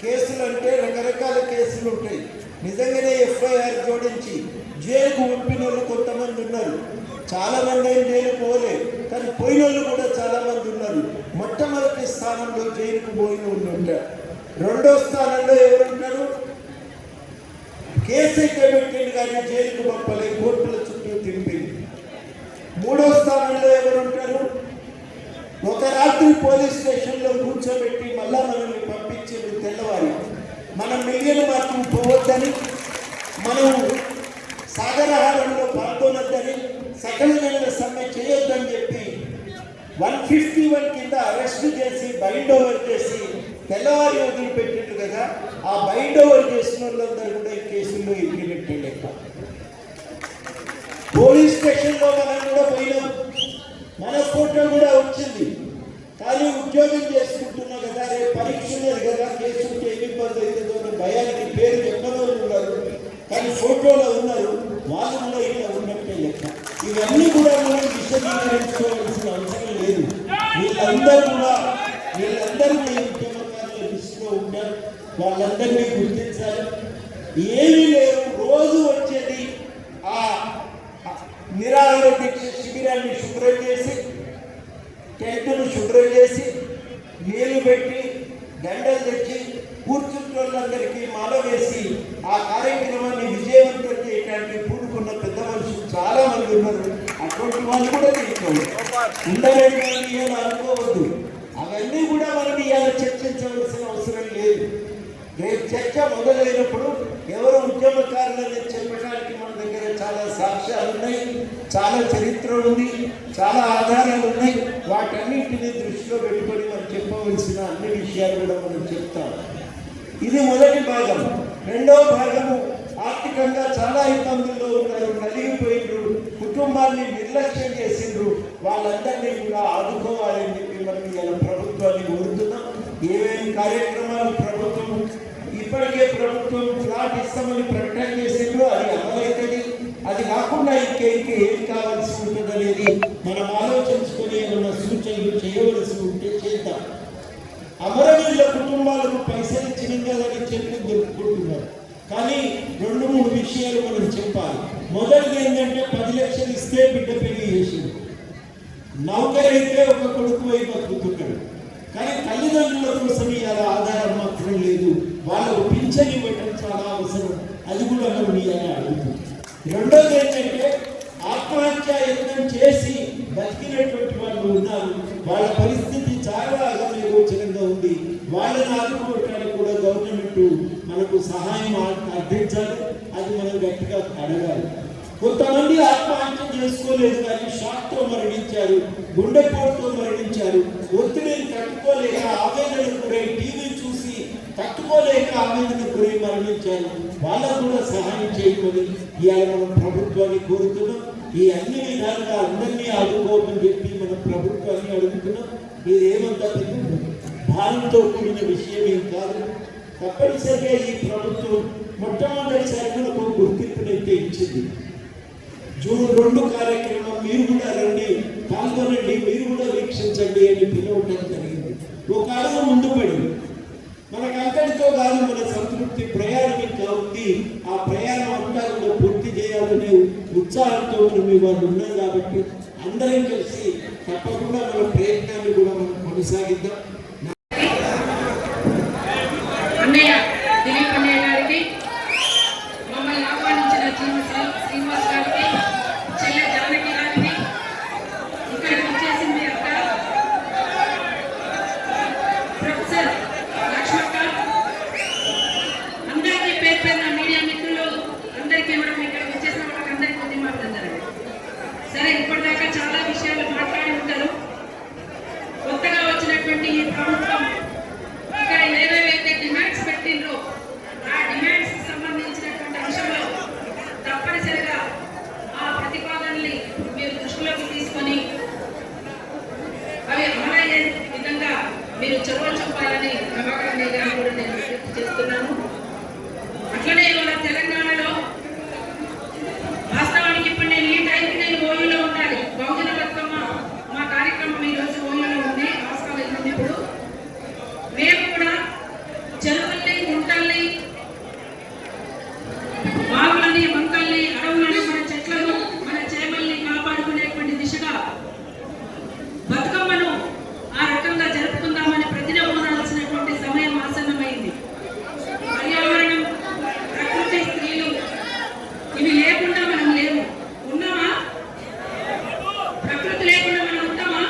కేసులు అంటే రకరకాల కేసులు ఉంటాయి. నిజంగానే ఎఫ్ఐఆర్ జోడించి జైలుకు పంపిన వాళ్ళు కొంతమంది ఉన్నారు, చాలామంది ఏం జైలుకు పోలేదు, కానీ పోయిన వాళ్ళు కూడా చాలామంది ఉన్నారు. మొట్టమొదటి స్థానంలో జైలుకు పోయిన వాళ్ళు ఉంటారు. రెండో స్థానంలో ఎవరుంటారు? కేసు అయితే పెట్టింది కానీ జైలుకు పంపలే, కోర్టుల చుట్టూ తింపింది. మూడో స్థానంలో ఎవరుంటారు? ఒక రాత్రి పోలీస్ స్టేషన్లో కూర్చోబెట్టి మళ్ళా మనల్ని పంపించేది తెల్లవారి. మనం మిలియన్ మార్కులు పోవద్దని, మనం సాగరహారంలో పాల్గొనొద్దని, సకల నెలల సమ్మె చేయొద్దని చెప్పి 151 కింద అరెస్ట్ చేసి బైండ్ ఓవర్ చేసి తెల్లవారి వదిలిపెట్టిండు కదా. ఆ బైండ్ ఓవర్ చేసిన వాళ్ళందరూ కూడా ఈ కేసుల్లో ఇరిగినట్టే లెక్క. పోలీస్ స్టేషన్లో మనం కూడా పోయినాం, మన ఫోటో కూడా వచ్చింది. కానీ ఉద్యోగం చేసుకుంటున్నా కదా, రేపు పరీక్ష ఉన్నది కదా, కేసు ఉంటే ఏమి ఇబ్బంది అవుతుందో అని భయానికి పేరు చెప్పని వాళ్ళు ఉన్నారు, కానీ ఫోటోలో ఉన్నారు, వాళ్ళు కూడా ఇలా ఉన్నట్టే లెక్క. ఇవన్నీ కూడా మనం విశదీకరించుకోవాల్సిన అవసరం లేదు. వీళ్ళందరూ ఈ ఉద్యమకారుల లిస్టులో ఉంటారు, వాళ్ళందరినీ గుర్తించాలి. ఏమీ లేవు, రోజు వచ్చేది ఆ నిరాహార దీక్ష శిబిరాన్ని శుభ్రం చేసి, టెంటును శుభ్రం చేసి, నీళ్లు పెట్టి, దండలు తెచ్చి, కూర్చుంటోళ్ళందరికీ మాల వేసి ఆ కార్యక్రమాన్ని విజయవంతం చేయడానికి పూనుకున్న పెద్ద మనుషులు చాలా మంది ఉన్నారు. అటువంటి వాళ్ళు కూడా తీసుకోండి, ఉండలేని వాళ్ళు ఇవాళ అనుకోవద్దు. అవన్నీ కూడా మనం ఇవాళ చర్చించవలసిన అవసరం లేదు. రేపు చర్చ మొదలైనప్పుడు ఎవరు ఉద్యమకారులని చెప్పడానికి మన దగ్గర చాలా సాక్ష్యాలు ఉన్నాయి, చాలా చరిత్ర ఉంది, చాలా ఆధారాలు ఉన్నాయి. వాటన్నింటినీ దృష్టిలో పెట్టుకొని మనం చెప్పవలసిన అన్ని విషయాలు కూడా మనం చెప్తాం. ఇది మొదటి భాగం. రెండవ భాగము ఆర్థికంగా చాలా ఇబ్బందుల్లో ఉన్నారు, నలిగిపోయిండ్రు, కుటుంబాన్ని నిర్లక్ష్యం చేసిండ్రు, వాళ్ళందరినీ కూడా ఆదుకోవాలని చెప్పి మనం ఇలా ప్రభుత్వాన్ని కోరుతున్నాం. ఏమేమి కార్యక్రమాలు ప్రభుత్వం ఇప్పటికే ప్రభుత్వం ఫ్లాట్ ఇస్తామని ప్రకటన చేసిండ్రో అది అమలవుతుంది. అది కాకుండా ఏం కావాల్సి ఉంటుంది అనేది మనం ఆలోచించుకొని ఏమన్నా సూచనలు చేయవలసి ఉంటే చేద్దాం. అమరవీరుల కుటుంబాలకు పైసలు ఇచ్చినాం కదని చెప్పి దొరుకుకుంటున్నారు. కానీ 2-3 విషయాలు మనం చెప్పాలి. మొదటిది ఏంటంటే 10 లక్షలు ఇస్తే బిడ్డ పెళ్లి చేసింది. నౌకరైతే ఒక కొడుకు అయి బతుకుతున్నాడు. కానీ తల్లిదండ్రుల కోసం ఇవాళ ఆధారం మాత్రం లేదు. వాళ్ళకు పింఛన్ ఇవ్వటం చాలా అవసరం. అది కూడా మనం ఇవాళ అడుగుతుంది. రెండోది ఏంటంటే ఆత్మహత్య యత్నం చేసి బతికినటువంటి వాళ్ళు ఉన్నారు. వాళ్ళ పరిస్థితి చాలా అగమ్యగోచరంగా ఉంది. వాళ్ళని ఆదుకోవటానికి కూడా గవర్నమెంట్ మనకు సహాయం అందించాలి. అది మనం గట్టిగా అడగాలి. కొంతమంది ఆత్మహత్య చేసుకోలేదు కానీ షాక్తో మరణించారు, గుండెపోటుతో మరణించారు. ఒత్తిడిని తట్టుకోలేక ఆవేదనకు గురై టీవీ చూసి తట్టుకోలేక ఆవేదనకు గురై మరణించారు. వాళ్ళకు కూడా సహాయం చేయమని ఇవాళ మనం ప్రభుత్వాన్ని కోరుతున్నాం. ఈ అన్ని విధాలుగా అందరినీ ఆదుకోమని చెప్పి మనం ప్రభుత్వాన్ని అడుగుతున్నాం. ఇది ఏమంతా భారంతో కూడిన విషయం ఏం కాదు. తప్పనిసరిగా ఈ ప్రభుత్వం మొట్టమొదటిసారి మనకు గుర్తింపునైతే ఇచ్చింది. జూన్ 2 కార్యక్రమం మీరు కూడా రండి, పాల్గొనండి, మీరు కూడా వీక్షించండి అని పిలవటం జరిగింది. ఒక అడుగు ముందు పడి మనకు అంతటితో కాదు, మన సంతృప్తి ప్రయాణం ఇంకా ఉంది. ఆ ప్రయాణం అంతా కూడా పూర్తి చేయాలనే ఉత్సాహంతో మనం ఇవాళ ఉన్నాం. కాబట్టి అందరం కలిసి తప్పకుండా మన ప్రయత్నాన్ని కూడా మనం కొనసాగిద్దాం. అన్నయ్య దిలీప్ అన్నయ్య గారికి, మమ్మల్ని ఆహ్వానించిన శ్రీనివాస్ గారికి, చెల్లె జానకి గారికి, ఇక్కడికి వచ్చేసింది అక్క ప్రొఫెసర్ లక్ష్మక్క, అందరికీ పేరు పేరున మీడియా మిత్రులు అందరికీ కూడా ఇక్కడికి వచ్చేసిన వాళ్ళకి అందరికీ కొద్ది మాట్లాడారు. సరే, ఇప్పటిదాకా చాలా విషయాలు మాట్లాడి ఉంటారు. కొత్తగా వచ్చినటువంటి ఈ ప్రభుత్వం ఇక్కడ ఏవేవైతే డిమాండ్స్ పెట్టిండ్రో ఆ డిమాండ్స్ సంబంధించినటువంటి అంశంలో తప్పనిసరిగా ఆ ప్రతిపాదనల్ని మీరు దృష్టిలోకి తీసుకొని అవి అమలయ్యే విధంగా మీరు చొరవ చూపాలని ప్రభాకర్ అన్నయ్య గారిని కూడా నేను విజ్ఞప్తి చేస్తున్నాను. అట్లనే మన తెలంగాణలో వాస్తవానికి ఇప్పుడు నేను ఈ టైంకి నేను ఓయూలో ఉండాలి. బహుజన బతుకమ్మ మా కార్యక్రమం ఈరోజు ఓయూలో ఉంది. రాష్ట్రాలు వెళ్తుంది. ఇప్పుడు మేము కూడా చెరువుల్ని, గుంటల్ని, బావులని, వంకల్ని, అడవులని, మన చెట్లను, మన చేమల్ని కాపాడుకునేటువంటి దిశగా బతుకమ్మను ఆ రకంగా జరుపుకుందామని ప్రతినబూనాల్సినటువంటి సమయం ఆసన్నమైంది. పర్యావరణం, ప్రకృతి, స్త్రీలు ఇవి లేకుండా మనం లేము. ఉన్నామా? ప్రకృతి లేకుండా మనం ఉంటామా?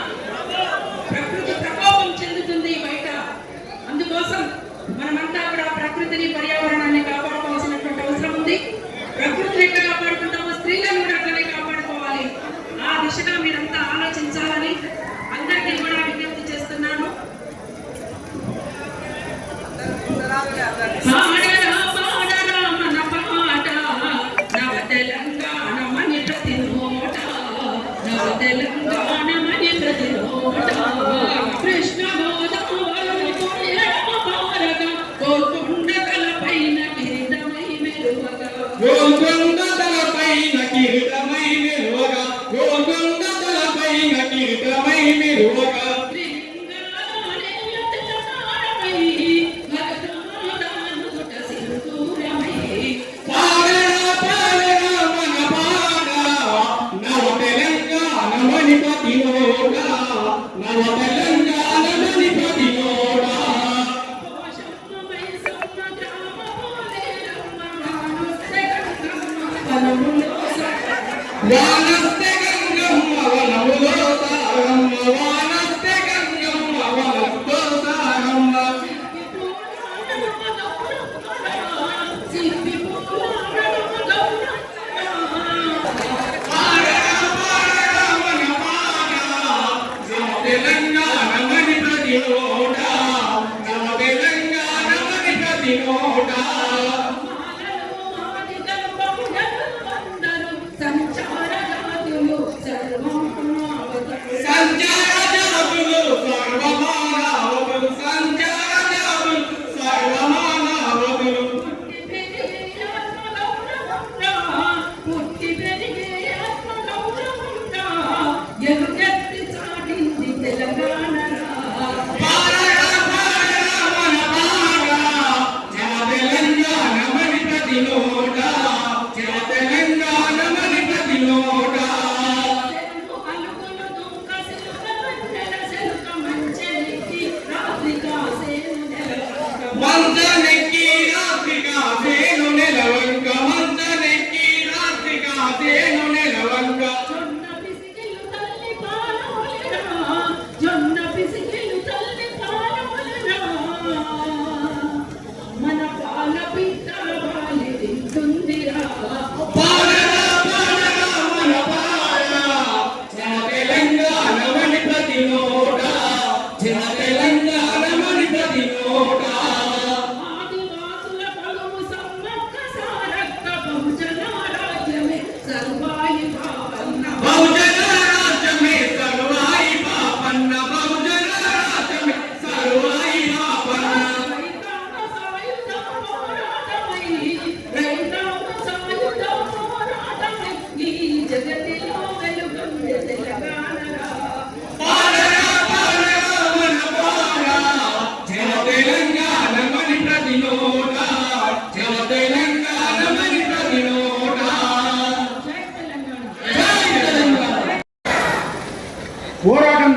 ప్రకృతి ప్రకోపం చెందుతుంది బయట. అందుకోసం మనమంతా కూడా ప్రకృతిని, పర్యావరణాన్ని కాపాడుకోవాల్సినటువంటి అవసరం ఉంది. ప్రకృతిని ఎట్లా కాపాడుకుంటామో స్త్రీలను కూడా అట్లనే కాపాడుకోవాలి. ఆ దిశగా మీరంతా ఆలోచించాలని అందరికీ కూడా విజ్ఞప్తి చేస్తున్నాను. కృష్ణ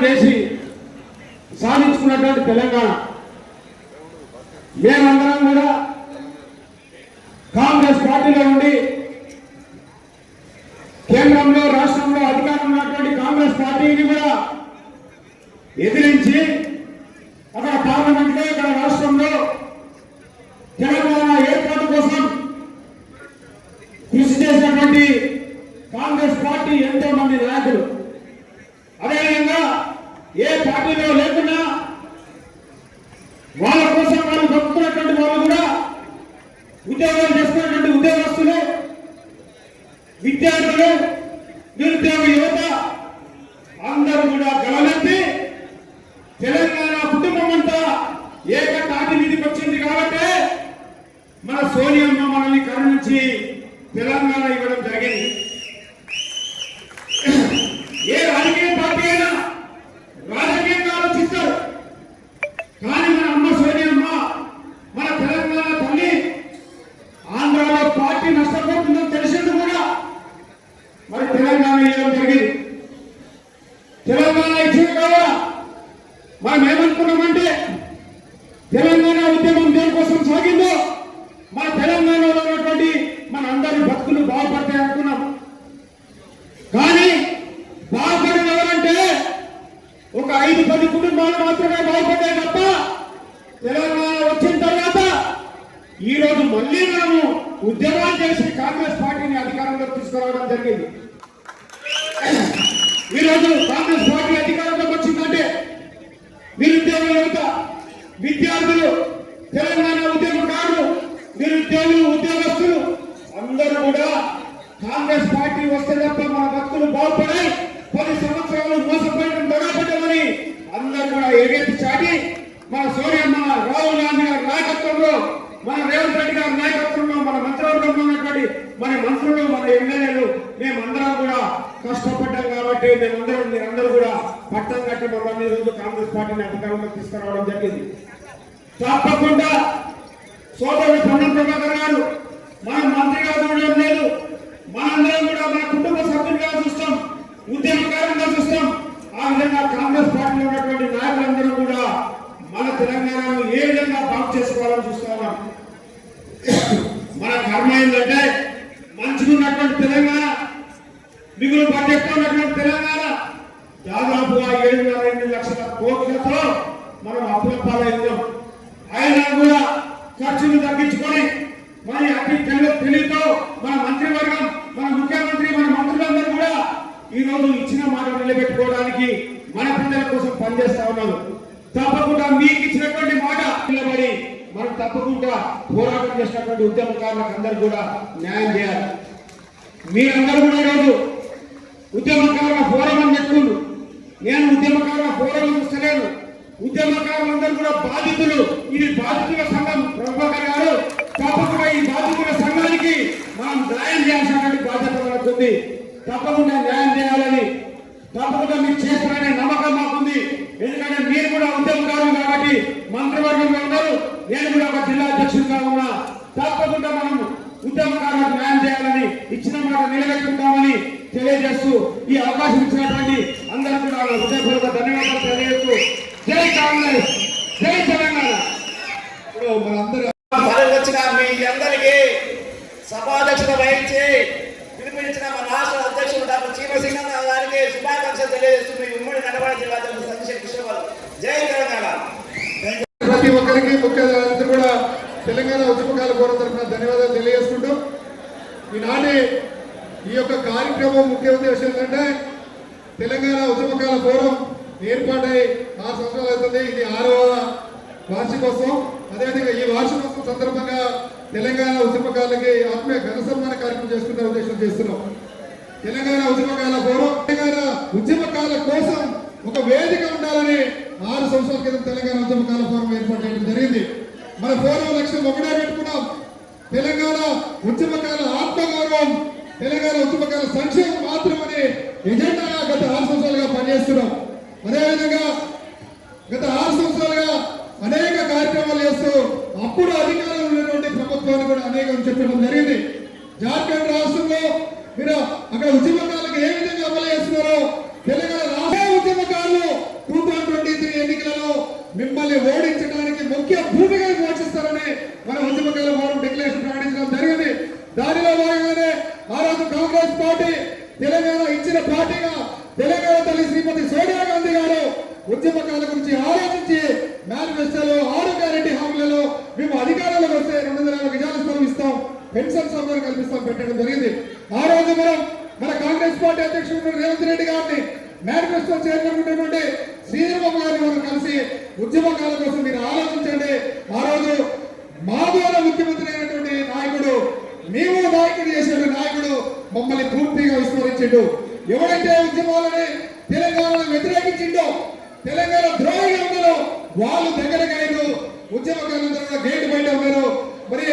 చేసి సాధించుకున్నటువంటి తెలంగాణ. మేమందరం కూడా కాంగ్రెస్ పార్టీలో ఉండి కేంద్రంలో రాష్ట్రంలో అధికారం ఉన్నటువంటి కాంగ్రెస్ పార్టీని కూడా ఎదిరించి అక్కడ పార్లమెంట్లో ఇక్కడ రాష్ట్రంలో తెలంగాణ ఏర్పాటు కోసం కృషి చేసినటువంటి కాంగ్రెస్ పార్టీ ఎంతో మంది నాయకులు, అదేవిధంగా ఏ పార్టీలో లేకున్నా వాళ్ళ కోసం వాళ్ళు బతుకుతున్నటువంటి వాళ్ళు కూడా ఉద్యోగాలు చేస్తున్నటువంటి ఉద్యోగస్తులు, విద్యార్థులు, నిరుద్యోగ యువత అందరూ కూడా గమనించి తెలంగాణ కుటుంబం అంతా ఏకతాటి మీదకి వచ్చింది కాబట్టి మన సోనియమ్మ మనల్ని కరుణించి తెలంగాణ ఇవ్వడం జరిగింది. ఏ రాజకీయ పార్టీ అయినా రాజకీయంగా ఆలోచిస్తారు, కానీ మన అమ్మ సోనియమ్మ మన తెలంగాణ తల్లి ఆంధ్రాలో పార్టీ నష్టపోతుందని తెలిసింది కూడా మరి తెలంగాణ ఇవ్వడం జరిగింది. తెలంగాణ ఇచ్చిన కావాలా మనం ఏమనుకున్నామంటే తెలంగాణ ఉద్యమం దేనికోసం సాగిందో మన తెలంగాణలో ఉన్నటువంటి మన అందరి భక్తులు బాగుపడతాయి అనుకున్నాం. కానీ బాగుపడిన ఎవరంటే ఒక 5-10 కుటుంబాలు మాత్రమే బాగుపడ్డాయి తప్ప తెలంగాణ వచ్చిన తర్వాత ఈ రోజు మళ్ళీ మనము ఉద్యమాలు చేసి కాంగ్రెస్ పార్టీని అధికారంలోకి తీసుకురావడం జరిగింది. ఈ రోజు కాంగ్రెస్ పార్టీ అధికారంలోకి వచ్చిందంటే నిరుద్యోగ యువత, విద్యార్థులు, తెలంగాణ ఉద్యమకారులు, నిరుద్యోగులు, ఉద్యోగస్తులు అందరూ కూడా కాంగ్రెస్ పార్టీ వస్తే తప్ప మన భక్తులు బాగుపడాయి, 10 సంవత్సరాలు మోసపోయడం దొరకపడ్డామని అందరూ కూడా ఎగెత్తి చాటి మన సోనియమ్మ, రాహుల్ గాంధీ గారి నాయకత్వంలో, మన రేవంత్ రెడ్డి గారి నాయకత్వంలో, మన మంత్రివర్గంలో ఉన్నటువంటి మన మంత్రులు, మన ఎమ్మెల్యేలు మేమందరం కూడా కష్టపడ్డాం కాబట్టి మీరందరూ కూడా పట్టం కట్టి మమ్మల్ని రోజు కాంగ్రెస్ పార్టీని అధికారంలోకి తీసుకురావడం జరిగింది. తప్పకుండా సోదరుడు పొన్నం ప్రభాకర్ గారు మనం మంత్రిగా చూడడం లేదు, మనందరం కూడా మన కుటుంబ సభ్యులుగా చూస్తాం, ఉద్యమకారంగా చూస్తాం. ఆ విధంగా కాంగ్రెస్ పార్టీలో ఉన్నటువంటి నాయకులందరూ కూడా మన తెలంగాణను ఏ విధంగా బాగు చేసుకోవాలని చూస్తా ఉన్నాం. మన కర్మ ఏంటంటే మంచిగా ఉన్నటువంటి తెలంగాణ, మిగులు బడ్జెట్ ఉన్నటువంటి తెలంగాణ దాదాపుగా 7.2 లక్షల కోట్లతో మనం అప్పుల పాలైందాం. అయినా కూడా ఖర్చులు తగ్గించుకొని మరి అతి తెలివితో మన మంత్రివర్గం, మన ముఖ్యమంత్రి, మన మంత్రులందరూ కూడా ఈ రోజు ఇచ్చిన మాట నిలబెట్టుకోవడానికి మన ప్రజల కోసం పనిచేస్తా ఉన్నారు. తప్పకుండా మీకు ఇచ్చినటువంటి మాట నిలబడి మనం తప్పకుండా పోరాటం చేసినటువంటి ఉద్యమకారులకు అందరూ కూడా న్యాయం చేయాలి. మీరందరూ కూడా ఈరోజు ఉద్యమకారుల ఫోరం అని పెట్టుకుంటూ, నేను ఉద్యమకారుల ఫోరం చూస్తలేను, ఉద్యమకారులందరూ కూడా బాధితులు. ఇది బాధితుల సంఘం ప్రభాకర్ గారు, తప్పకుండా ఈ బాధితుల సంఘానికి మనం న్యాయం చేయాల్సినటువంటి బాధ్యత మనకు ఉంది. తప్పకుండా న్యాయం చేయాలని, తప్పకుండా మీరు చేస్తారనే నమ్మకం మాకుంది. ఎందుకంటే మీరు కూడా ఉద్యమకారులు కాబట్టి మంత్రివర్గంలో ఉన్నారు, నేను కూడా ఒక జిల్లా అధ్యక్షుడిగా ఉన్నా. తప్పకుండా మనం ఉద్యమకారులకు న్యాయం చేయాలని, ఇచ్చిన మాట నిలబెట్టుకుంటామని తెలియజేస్తూ ఈ అవకాశం ఇచ్చినటువంటి అందరూ కూడా హృదయపూర్వక ధన్యవాదాలు తెలియజేస్తూ జై కాంగ్రెస్, జై తెలంగాణ. మనందరూ వచ్చిన మీ అందరికీ సభాధ్యక్షత వహించి పిలుపునిచ్చిన మన రాష్ట్ర అధ్యక్షుడు డాక్టర్ చీమసింగం గారికి శుభాకాంక్షలు తెలియజేస్తుంది. ఉమ్మడి నడవడి జిల్లా అధ్యక్షుడు సతీష్ కృష్ణవారు. జై తెలంగాణ. ప్రతి ఒక్కరికి ముఖ్యంగా కూడా తెలంగాణ ఉద్యమకాల ఫోరం తరఫున ధన్యవాదాలు తెలియజేసుకుంటూ, ఈనాటి ఈ యొక్క కార్యక్రమం ముఖ్య ఉద్దేశం ఏంటంటే తెలంగాణ ఉద్యమకాల ఫోరం ఏర్పాటై 6 సంవత్సరాలు అవుతుంది. ఇది 6వ వార్షికోత్సవం. అదేవిధంగా ఈ వార్షికోత్సవం సందర్భంగా తెలంగాణ ఉద్యమకాలకి ఆత్మీయ ఘన సన్మాన కార్యక్రమం చేసుకునే ఉద్దేశం చేస్తున్నాం. తెలంగాణ ఉద్యమకాల ఫోరం తెలంగాణ ఉద్యమకాల కోసం ఒక వేదిక ఉండాలని 6 సంవత్సరాల క్రితం తెలంగాణ ఉద్యమకాల ఫోరం ఏర్పాటు చేయడం జరిగింది. మన ఫోరం లక్ష్యం ఒకటే పెట్టుకున్నాం, తెలంగాణ ఉద్యమకాల ఆత్మగౌరవం, తెలంగాణ ఉద్యమకాల సంక్షేమం మాత్రమని ఎజెండాగా గత 6 సంవత్సరాలుగా పనిచేస్తున్నాం. అదేవిధంగా గత 6 సంవత్సరాలుగా అనేక కార్యక్రమాలు చేస్తూ అప్పుడు అధికారంలో ఉన్నటువంటి ప్రభుత్వాన్ని కూడా అనేకం చెప్పడం జరిగింది. జార్ఖండ్ రాష్ట్రంలో మీరు అక్కడ ఉద్యమకాలకు ఏ విధంగా అమలు చేస్తున్నారో తెలంగాణ రాష్ట్ర ఉద్యమకారులు మేము అధికారంలోకి వస్తే 250 గజాల స్థలం ఇస్తాం, పెన్షన్ సౌకర్యం కల్పిస్తాం పెట్టడం జరిగింది. ఆ రోజు మనం మన కాంగ్రెస్ పార్టీ అధ్యక్షుడు రేవంత్ రెడ్డి గారిని, మేనిఫెస్టో చైర్మన్ ఉన్నటువంటి శ్రీధరబాబు గారిని మనం కలిసి ఉద్యమకాల కోసం మీరు ఆలోచించండి. ఆ రోజు మా ద్వారా ముఖ్యమంత్రి అయినటువంటి నాయకుడు, మేము నాయకుడు చేసిన నాయకుడు మమ్మల్ని పూర్తిగా విస్మరించిండు. ఎవరైతే ఉద్యమాలని తెలంగాణను వ్యతిరేకించిండో, తెలంగాణ ద్రోహిగా ఉన్నారో వాళ్ళు దగ్గరగా ఉద్యమకాలందరూ గేటు బయట ఉన్నారు. మరి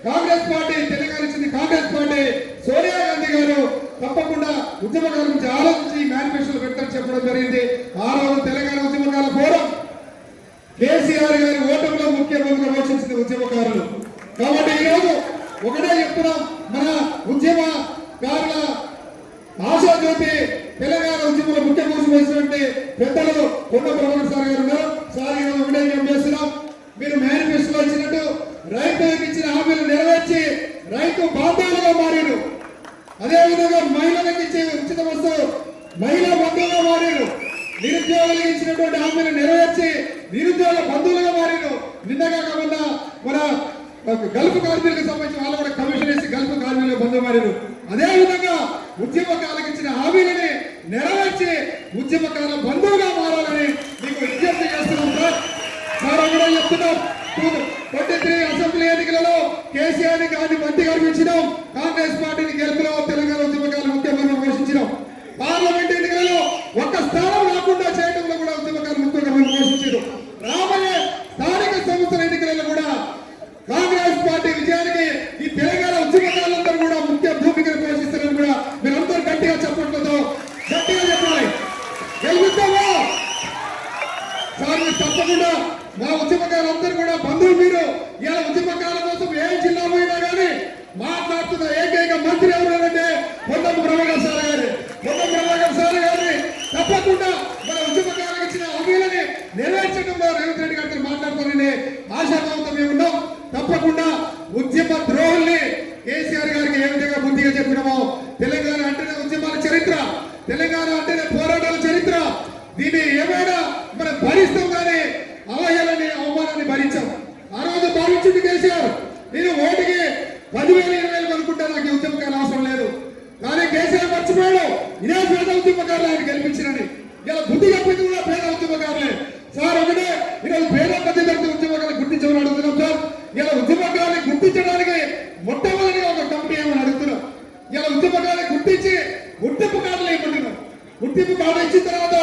కాంగ్రెస్ పార్టీ, తెలంగాణ ఇచ్చింది కాంగ్రెస్ పార్టీ, సోనియా గాంధీ గారు తప్పకుండా ఉద్యమకాల గురించి ఆలోచించి మేనిఫెస్టోలు పెట్టని చెప్పడం జరిగింది. ఆ రోజు తెలంగాణ ఉద్యమకాల ఫోరం కేసీఆర్ గారి ఓటమిలో ముఖ్య భూమిక పోషించింది ఉద్యమకారులు. కాబట్టి ఈరోజు ఒకటే చెప్తున్నాం, మన ఉద్యమకారుల ఆశాజ్యోతి తెలంగాణ ఉద్యమంలో ముఖ్య భూమిక పోషించినటువంటి పెద్దలు కొండ ప్రభాకర్ సార్ గారు ఉన్నారు. సార్ ఈరోజు ఒకటే చేస్తున్నాం, మీరు మేనిఫెస్టోలో ఇచ్చినట్టు రైతులకు ఇచ్చిన హామీలు నెరవేర్చి రైతు బాంధవులుగా మారారు. అదేవిధంగా మహిళలకు ఇచ్చే ఉచిత వస్తువు మహిళా బంధువులుగా మారారు. నిరుద్యోగులకు ఇచ్చినటువంటి హామీలు నెరవేర్చి నిరుద్యోగ బంధువులుగా మారారు. నిన్నగా కాకుండా మన గల్ఫ్ కార్మికులకు సంబంధించి వాళ్ళు కూడా కమిషన్ వేసి గల్ఫ్ కార్మికులకు బంధువు మారారు. అదేవిధంగా ఉద్యమకాలకు ఇచ్చిన హామీలని నెరవేర్చి ఉద్యమకాల బంధువుగా మారాలని మీకు విజ్ఞప్తి చేస్తున్నాం సార్. సార్ కూడా చెప్తున్నాం, 23 అసెంబ్లీ ఎన్నికలలో కేసీఆర్ గారిని మంత్రి గారికి ఇచ్చినాం. కాంగ్రెస్ పార్టీని గెలుపులో తెలంగాణ ఉద్యమకాల ముఖ్య భూమిక పోషించినాం. పార్లమెంట్ ఎన్నికలలో ఒక్క స్థానం రాకుండా చేయడంలో కూడా ఉద్యమకాల ముఖ్య భూమిక పోషించారు. రాబోయే స్థానిక సంస్థల ఎన్నికలలో కూడా కాంగ్రెస్ పార్టీ విజయానికి ఈ తెలంగాణ ఉద్యమకాలందరూ కూడా ముఖ్య భూమికను పోషిస్తారని కూడా మీరందరూ గట్టిగా చెప్పట్లతో గట్టిగా చెప్పాలి. గెలుస్తావా సార్? మీరు తప్పకుండా మా ఉద్యమకాలందరూ కూడా బంధువులు. మీరు ఇలా ఉద్యమకాల కోసం ఏ జిల్లా పోయినా కానీ మాట్లాడుతున్న ఏకైక మంత్రి ఎవరంటే పొన్నం ప్రభాకర్ సార్ గారు. పొన్నం ప్రభాకర్ సార్ గారిని తప్పకుండా మన ఉద్యమకాలకు ఇచ్చిన హామీలని నెరవేర్చడంలో రేవంత్ రెడ్డి గారితో మాట్లాడుతారని ఆశాభావంతో మేము ఉన్నాం. తప్పకుండా ఉద్యమ ద్రోహుల్ని కేసీఆర్ గారికి ఏ విధంగా బుద్ధిగా చెప్పినామో, తెలంగాణ అంటేనే ఉద్యమాల చరిత్ర, తెలంగాణ అంటేనే పోరాటాల చరిత్ర, దీన్ని ఏమైనా మనం భరిస్తాం కానీ అవహేళని అవమానాన్ని భరించాం. ఆ రోజు భావించింది కేసీఆర్, నేను ఓటుకి 10,000 20,000 అనుకుంటా, నాకు ఈ ఉద్యమకాలు అవసరం లేదు. కానీ కేసీఆర్ మర్చిపోయాడు, ఇదే పేద ఉద్యమకారులు ఆయన గెలిపించినని. ఇలా బుద్ధి చెప్పింది కూడా పేద ఉద్యమకారులే. సార్ ఒకటే ఈరోజు పేద మధ్యతరగతి ఉద్యమకారులు గుర్తించమని అడుగుతున్నాం సార్. ఇలా ఉద్యమకారులు గుర్తించడానికి మొట్టమొదటిగా ఒక కమిటీ ఏమని అడుగుతున్నాం. ఇలా ఉద్యమకారులు గుర్తించి గుర్తింపు కార్డులు ఏమంటున్నాం. గుర్తింపు కార్డు ఇచ్చిన తర్వాత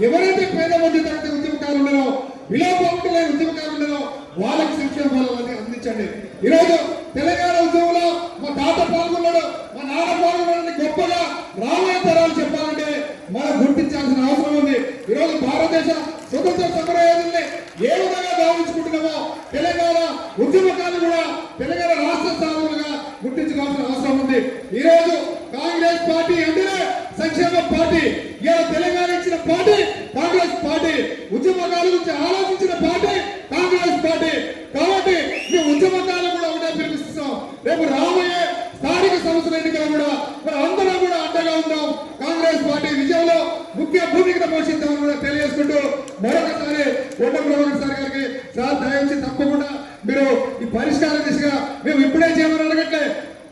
ఎవరైతే పేద మధ్యతరగతి ఉద్యమకారులు ఉన్నారో, విలోపం లేని ఉద్యమకారులు ఉన్నారో వాళ్ళకి సంక్షేమ ఫలాలు అందించండి. ఈరోజు తెలంగాణ ఉద్యమంలో మా తాత పాల్గొన్నాడు, మా నాన్న పాల్గొన్నాడని గొప్పగా రాబోయే తరాలు చెప్పాలంటే మనం గుర్తించాల్సిన అవసరం ఉంది. ఈరోజు భారతదేశ స్వతంత్ర సమరయోధుల్ని ఏ విధంగా భావించుకుంటున్నామో తెలంగాణ ఉద్యమకాలు కూడా తెలంగాణ రాష్ట్ర స్థానాలుగా గుర్తించాల్సిన అవసరం ఉంది. ఈరోజు కాంగ్రెస్ పార్టీ అంటేనే సంక్షేమ పార్టీ. ఇలా తెలంగాణ ఇచ్చిన పార్టీ కాంగ్రెస్ పార్టీ, ఉద్యమకాల గురించి ఆలోచించిన పార్టీ కాంగ్రెస్ పార్టీ. కాబట్టి మేము ఉద్యమకాలు కూడా ఒకటే పిలిపిస్తున్నాం. రేపు రాబోయే స్థానిక సంస్థల ఎన్నికలు కూడా మరి అందరం కూడా అండగా ఉందాం. కాంగ్రెస్ పార్టీ విజయంలో ముఖ్య భూమికను పోషిద్దామని కూడా తెలియజేసుకుంటూ మరొకసారి కొండ ప్రభాకర్ సార్ గారికి సార్ దయచేసి తప్పకుండా మీరు ఈ పరిష్కార దిశగా మేము ఇప్పుడే చేయమని అడగట్లే,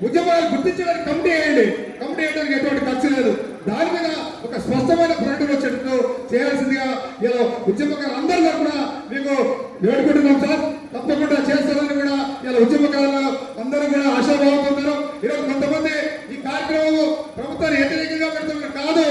ఉద్యమాలు గుర్తించడానికి కమిటీ వేయండి. కమిటీ వేయడానికి ఎటువంటి ఖర్చు లేదు. దాని మీద ఒక స్పష్టమైన ప్రకటన వచ్చేటట్టు చేయాల్సిందిగా ఇలా ఉద్యమకాలు అందరూ కూడా మీకు వేడుకుంటున్నాం సార్. తప్పకుండా చేస్తారని కూడా ఇలా ఉద్యమకాలలో అందరూ కూడా ఆశాభావంతో ఉన్నారు. ఈరోజు కొంతమంది ఈ కార్యక్రమం ప్రభుత్వాన్ని వ్యతిరేకంగా పెడుతున్నారు కాదు.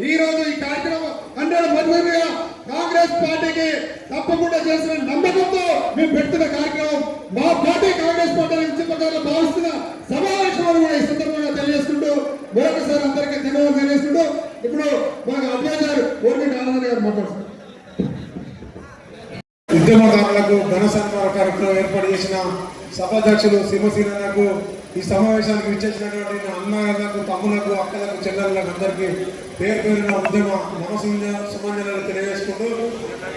ఈ రోజు ఈ కార్యక్రమం 100% కాంగ్రెస్ పార్టీకి తప్పకుండా చేసిన నమ్మకంతో మేము పెడుతున్న కార్యక్రమం. మా పార్టీ కాంగ్రెస్ పార్టీ ఉద్యమకాలు భావిస్తున్న సమావేశం కూడా ఈ సందర్భంగా తెలియజేసుకుంటూ మరొకసారి అందరికీ ధన్యవాదాలు తెలియజేసుకుంటూ ఇప్పుడు మాకు అభ్యర్థి కోరిక ఆనంద్ గారు మాట్లాడుతున్నారు. ఉద్యమకారులకు ఘన సన్మాన కార్యక్రమం ఏర్పాటు చేసిన సభాధ్యక్షులు సింహసీనకు, ఈ సమావేశానికి విచ్చేసినటువంటి అన్నలకు, తమ్ములకు, అక్కలకు, చెల్లెళ్ళకు అందరికీ పేరు పేరున ఉద్యమ సుమంజనాలు తెలియజేసుకుంటూ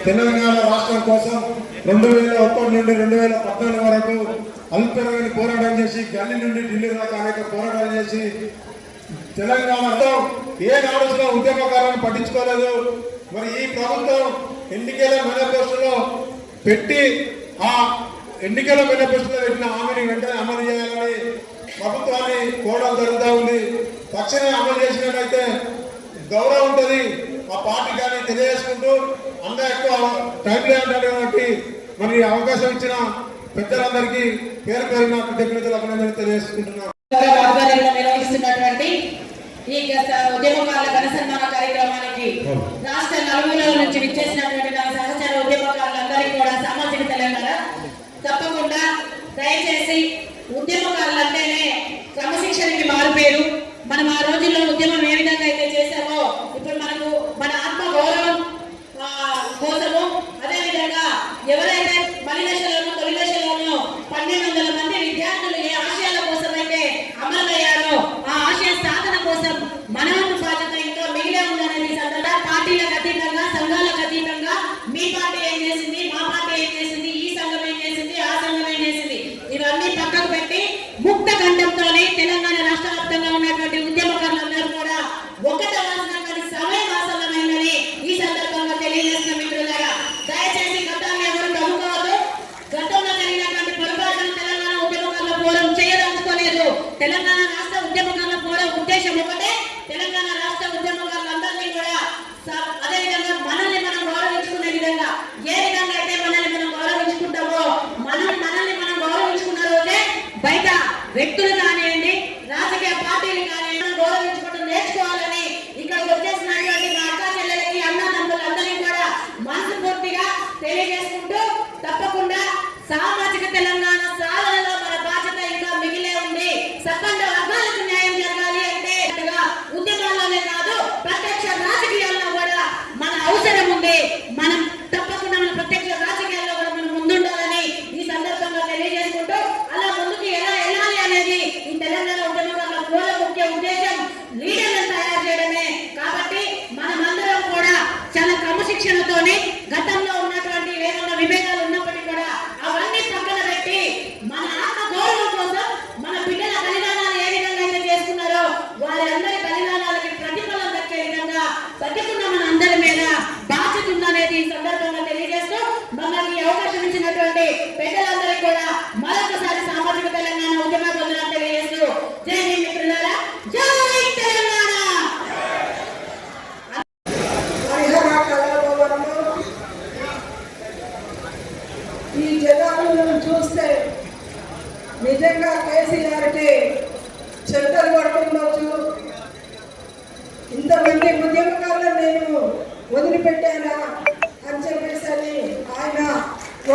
తెలంగాణ రాష్ట్రం కోసం 2001 నుండి 2014 వరకు అల్పెరగని పోరాటం చేసి గల్లీ నుండి ఢిల్లీ దాకా అనేక పోరాటాలు చేసి తెలంగాణలో ఏ నాడుగా ఉద్యమకారులను పట్టించుకోలేదు. మరి ఈ ప్రభుత్వం ఎన్నికల మేనిఫెస్టోలో పెట్టి ఆ ఎన్నికల మేనిఫెస్టోలో పెట్టిన హామీని వెంటనే అమలు చేయాలని ప్రభుత్వాన్ని కోరడం జరుగుతూ ఉంది. తక్షణమే అమలు చేసినట్లయితే గౌరవం ఉంటుంది ఆ పార్టీ కానీ తెలియజేసుకుంటూ అంత ఎక్కువ టైం లేదంటారు కాబట్టి మరి అవకాశం ఇచ్చిన పెద్దలందరికీ పేరు పేరున కృతజ్ఞతలు అభినందనలు తెలియజేసుకుంటున్నాను. ఆధ్వర్యంలో నిర్వహిస్తున్నటువంటి ఈ ఉద్యమకారుల ఘన సన్మాన కార్యక్రమానికి రాష్ట్ర నలుమూలల నుంచి విచ్చేసినటువంటి నా సహచర ఉద్యమకారులందరికీ కూడా సామాజిక తెలంగాణ తప్పకుండా దయచేసి ఉద్యమకారులు అంటేనే క్రమశిక్షణకి మారుపేరు. మనం ఆ రోజుల్లో ఉద్యమం ఏ విధంగా అయితే చేశామో ఇప్పుడు మనకు మన ఆత్మ గౌరవం కోసము అదేవిధంగా ఎవరైతే మలి దశలోనూ తొలి దశలోనూ 1200 మంది విద్యార్థులు ఏ ఆశయాల కోసం అయితే అమలయ్యారో ఆ ఆశయ సాధన కోసం మన బాధ్యత ఇంకా మిగిలే ఉందనేది సందర్భంగా పార్టీలకు అతీతంగా సంఘాలకు అతీతంగా మీ పార్టీ ఏం చేసింది, మా పార్టీ ఏం చేసింది, ఈ సంఘం ఏం చేసింది, ఆ సంఘం ఏం చేసింది, ఇవన్నీ పక్కకు పెట్టి ముక్త ఖండంతోనే తెలంగాణ రాష్ట్ర వ్యాప్తంగా ఉన్నటువంటి ఉద్యమకారులందరూ కూడా ఒకటవలసినటువంటి సమయం ఆసన్నమైందని ఈ సందర్భంగా తెలియజేసిన మిత్రులారా, దయచేసి గతాన్ని ఎవరు తవ్వుకోవద్దు. గతంలో జరిగినటువంటి పొరపాటును తెలంగాణ ఉద్యమకారుల ఫోరం చేయదలుచుకోలేదు. తెలంగాణ రాష్ట్ర ఉద్యమకారుల ఫోరం ఉద్దేశం ఒకటే, తెలంగాణ రాష్ట్ర ఉద్యమకారులందరినీ కూడా అదేవిధంగా మనల్ని మనం గౌరవించుకునే విధంగా ఏ విధంగా అయితే మనల్ని మనం గౌరవించుకుంటామో మనల్ని మనం గౌరవించుకున్న రోజే బయట వ్యక్తులు కానివ్వండి, రాజకీయ పార్టీలు కానివ్వండి గౌరవించుకోవడం నేర్చుకోవాలని ఇక్కడికి వచ్చేసినటువంటి మా అక్క చెల్లెలకి అన్నదమ్ములందరినీ కూడా మనస్ఫూర్తిగా తెలియజేసుకుంటూ తప్పకుండా సామాజిక తెలంగాణ సాధనలో మన బాధ్యత ఇంకా మిగిలే ఉంది. సబ్బండ వర్గాలకు న్యాయం జరగాలి అంటే ఉద్యమాల్లోనే కాదు ప్రత్యక్ష రాజకీయాల్లో కూడా మన అవసరం ఉంది. మనం తప్పకుండా మన ప్రత్యక్ష రాజకీయాల్లో కూడా మనం ముందుండాలని ఈ సందర్భంగా తెలియజేసుకుంటూ అలా ముందుకు ఎలా వెళ్ళాలి అనేది ఈ తెలంగాణ ఉద్యమకారుల ఫోరం ముఖ్య ఉద్దేశం లీడర్లను తయారు చేయడమే. కాబట్టి మనమందరం కూడా చాలా క్రమశిక్షణతోనే గతంలో ఉన్నటువంటి ఏదైనా విభేదాలు ఉన్నప్పటికీ కూడా అవన్నీ పక్కన పెట్టి మన ఆత్మ గౌరవం కోసం మన బిడ్డల బలిదానాలు ఏ విధంగా అయితే చేస్తున్నారో వారందరి బలిదానాలకి ప్రతిఫలం దక్కే విధంగా తప్పకుండా మన అందరి మీద బాధ్యత ఉందనేది ఈ సందర్భంగా తెలియజేస్తూ మమ్మల్ని ఈ అవకాశం ఇచ్చినటువంటి పెద్దలందరికీ కూడా మరొకసారి సామాజిక తెలంగాణ ఉద్యమ బంధువులను తెలియజేస్తూ జై హింద్ మిత్రులారా, జై తెలంగాణ. ఈ జనాలను చూస్తే నిజంగా కేసీఆర్కి చెడ్డలు పడుతుండొచ్చు. ఇంతమంది ఉద్యమకారులను నేను వదిలిపెట్టానా అని చెప్పేసి ఆయన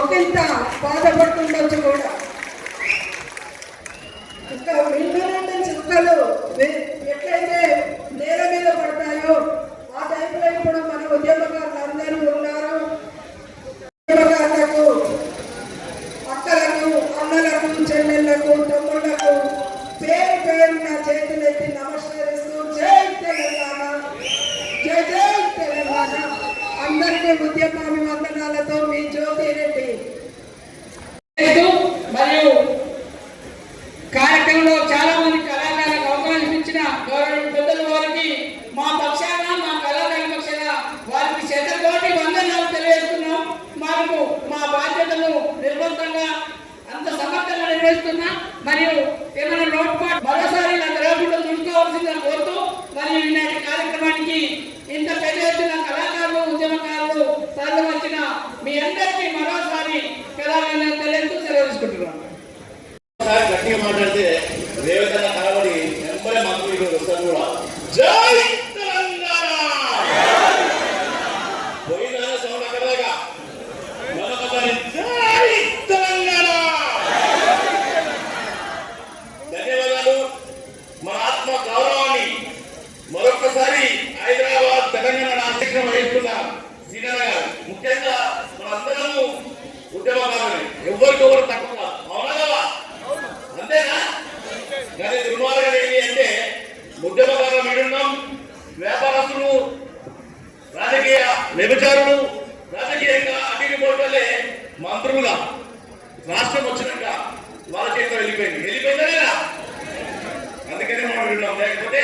ఒకంత బాధపడుతుండొచ్చు కూడా. ఇంకా వింటున్న చుక్కలు ఎట్లయితే నేల మీద పడతాయో ఆ టైంలో ఇప్పుడు మన ఉద్యమకారులు అందరూ ఉన్నారు. ఉద్యమకారులకు, అక్కలకు, అన్నలకు, చెల్లెళ్లకు, తమ్ముళ్లకు పేరు పేరు నా చేతులెత్తి నమస్కరిస్తూ జై తెలంగాణ, జై జై తెలంగాణ. అందరికీ ఉద్యమాభివందనాలతో మీ జ్యోతి రెడ్డి. మరియు కార్యక్రమంలో చాలా మంది కళాకారులకు అవకాశం ఇచ్చిన గౌరవ పెద్దల వారికి మా పక్షాన, మా కళాకారుల పక్షాన వారికి శతకోటి వందనాలు తెలియజేస్తున్నాం. మాకు మా బాధ్యతలు నిర్బంధంగా అంత సమర్థంగా నిర్వహిస్తున్నా. మరియు ఏమైనా లోటుపాటు మరోసారి నా జరగకుండా చూసుకోవాల్సిందని కోరుతూ మరియు ఈనాటి కార్యక్రమానికి ఇంత పెద్ద ఎత్తున కళాకారులు, ఉద్యమకారులు తరలి వచ్చిన మీ అందరికీ మరోసారి కళాకారులను తెలియజేస్తూ సెలవు తీసుకుంటున్నాను. గట్టిగా మాట్లాడితే రేవతన్న కలబడి ఎంబడే మంత్రులు వస్తారు కూడా. జై తెలంగాణ. పోయిన సౌండ్ అక్కడగా మరొకసారి జై తెలంగాణ. ధన్యవాదాలు. మన ఆత్మ గౌరవాన్ని మరొకసారి హైదరాబాద్ తెలంగాణ రాష్ట్రం వహిస్తున్న శ్రీనారాయణ గారు, ముఖ్యంగా మనందరము ఉద్యమకారులు, ఎవరికొవరు తక్కువ. అవునా కదా? అంతేనా? కానీ దుర్మార్గం ఏంటి అంటే ఉద్యమకారుల మీడున్నాం, వ్యాపారస్తులు, రాజకీయ వ్యభిచారులు, రాజకీయంగా అటు పోటలే మంత్రులుగా రాష్ట్రం వచ్చినాక వాళ్ళ చేతిలో వెళ్ళిపోయిందా? అందుకనే మనం విన్నాం. లేకపోతే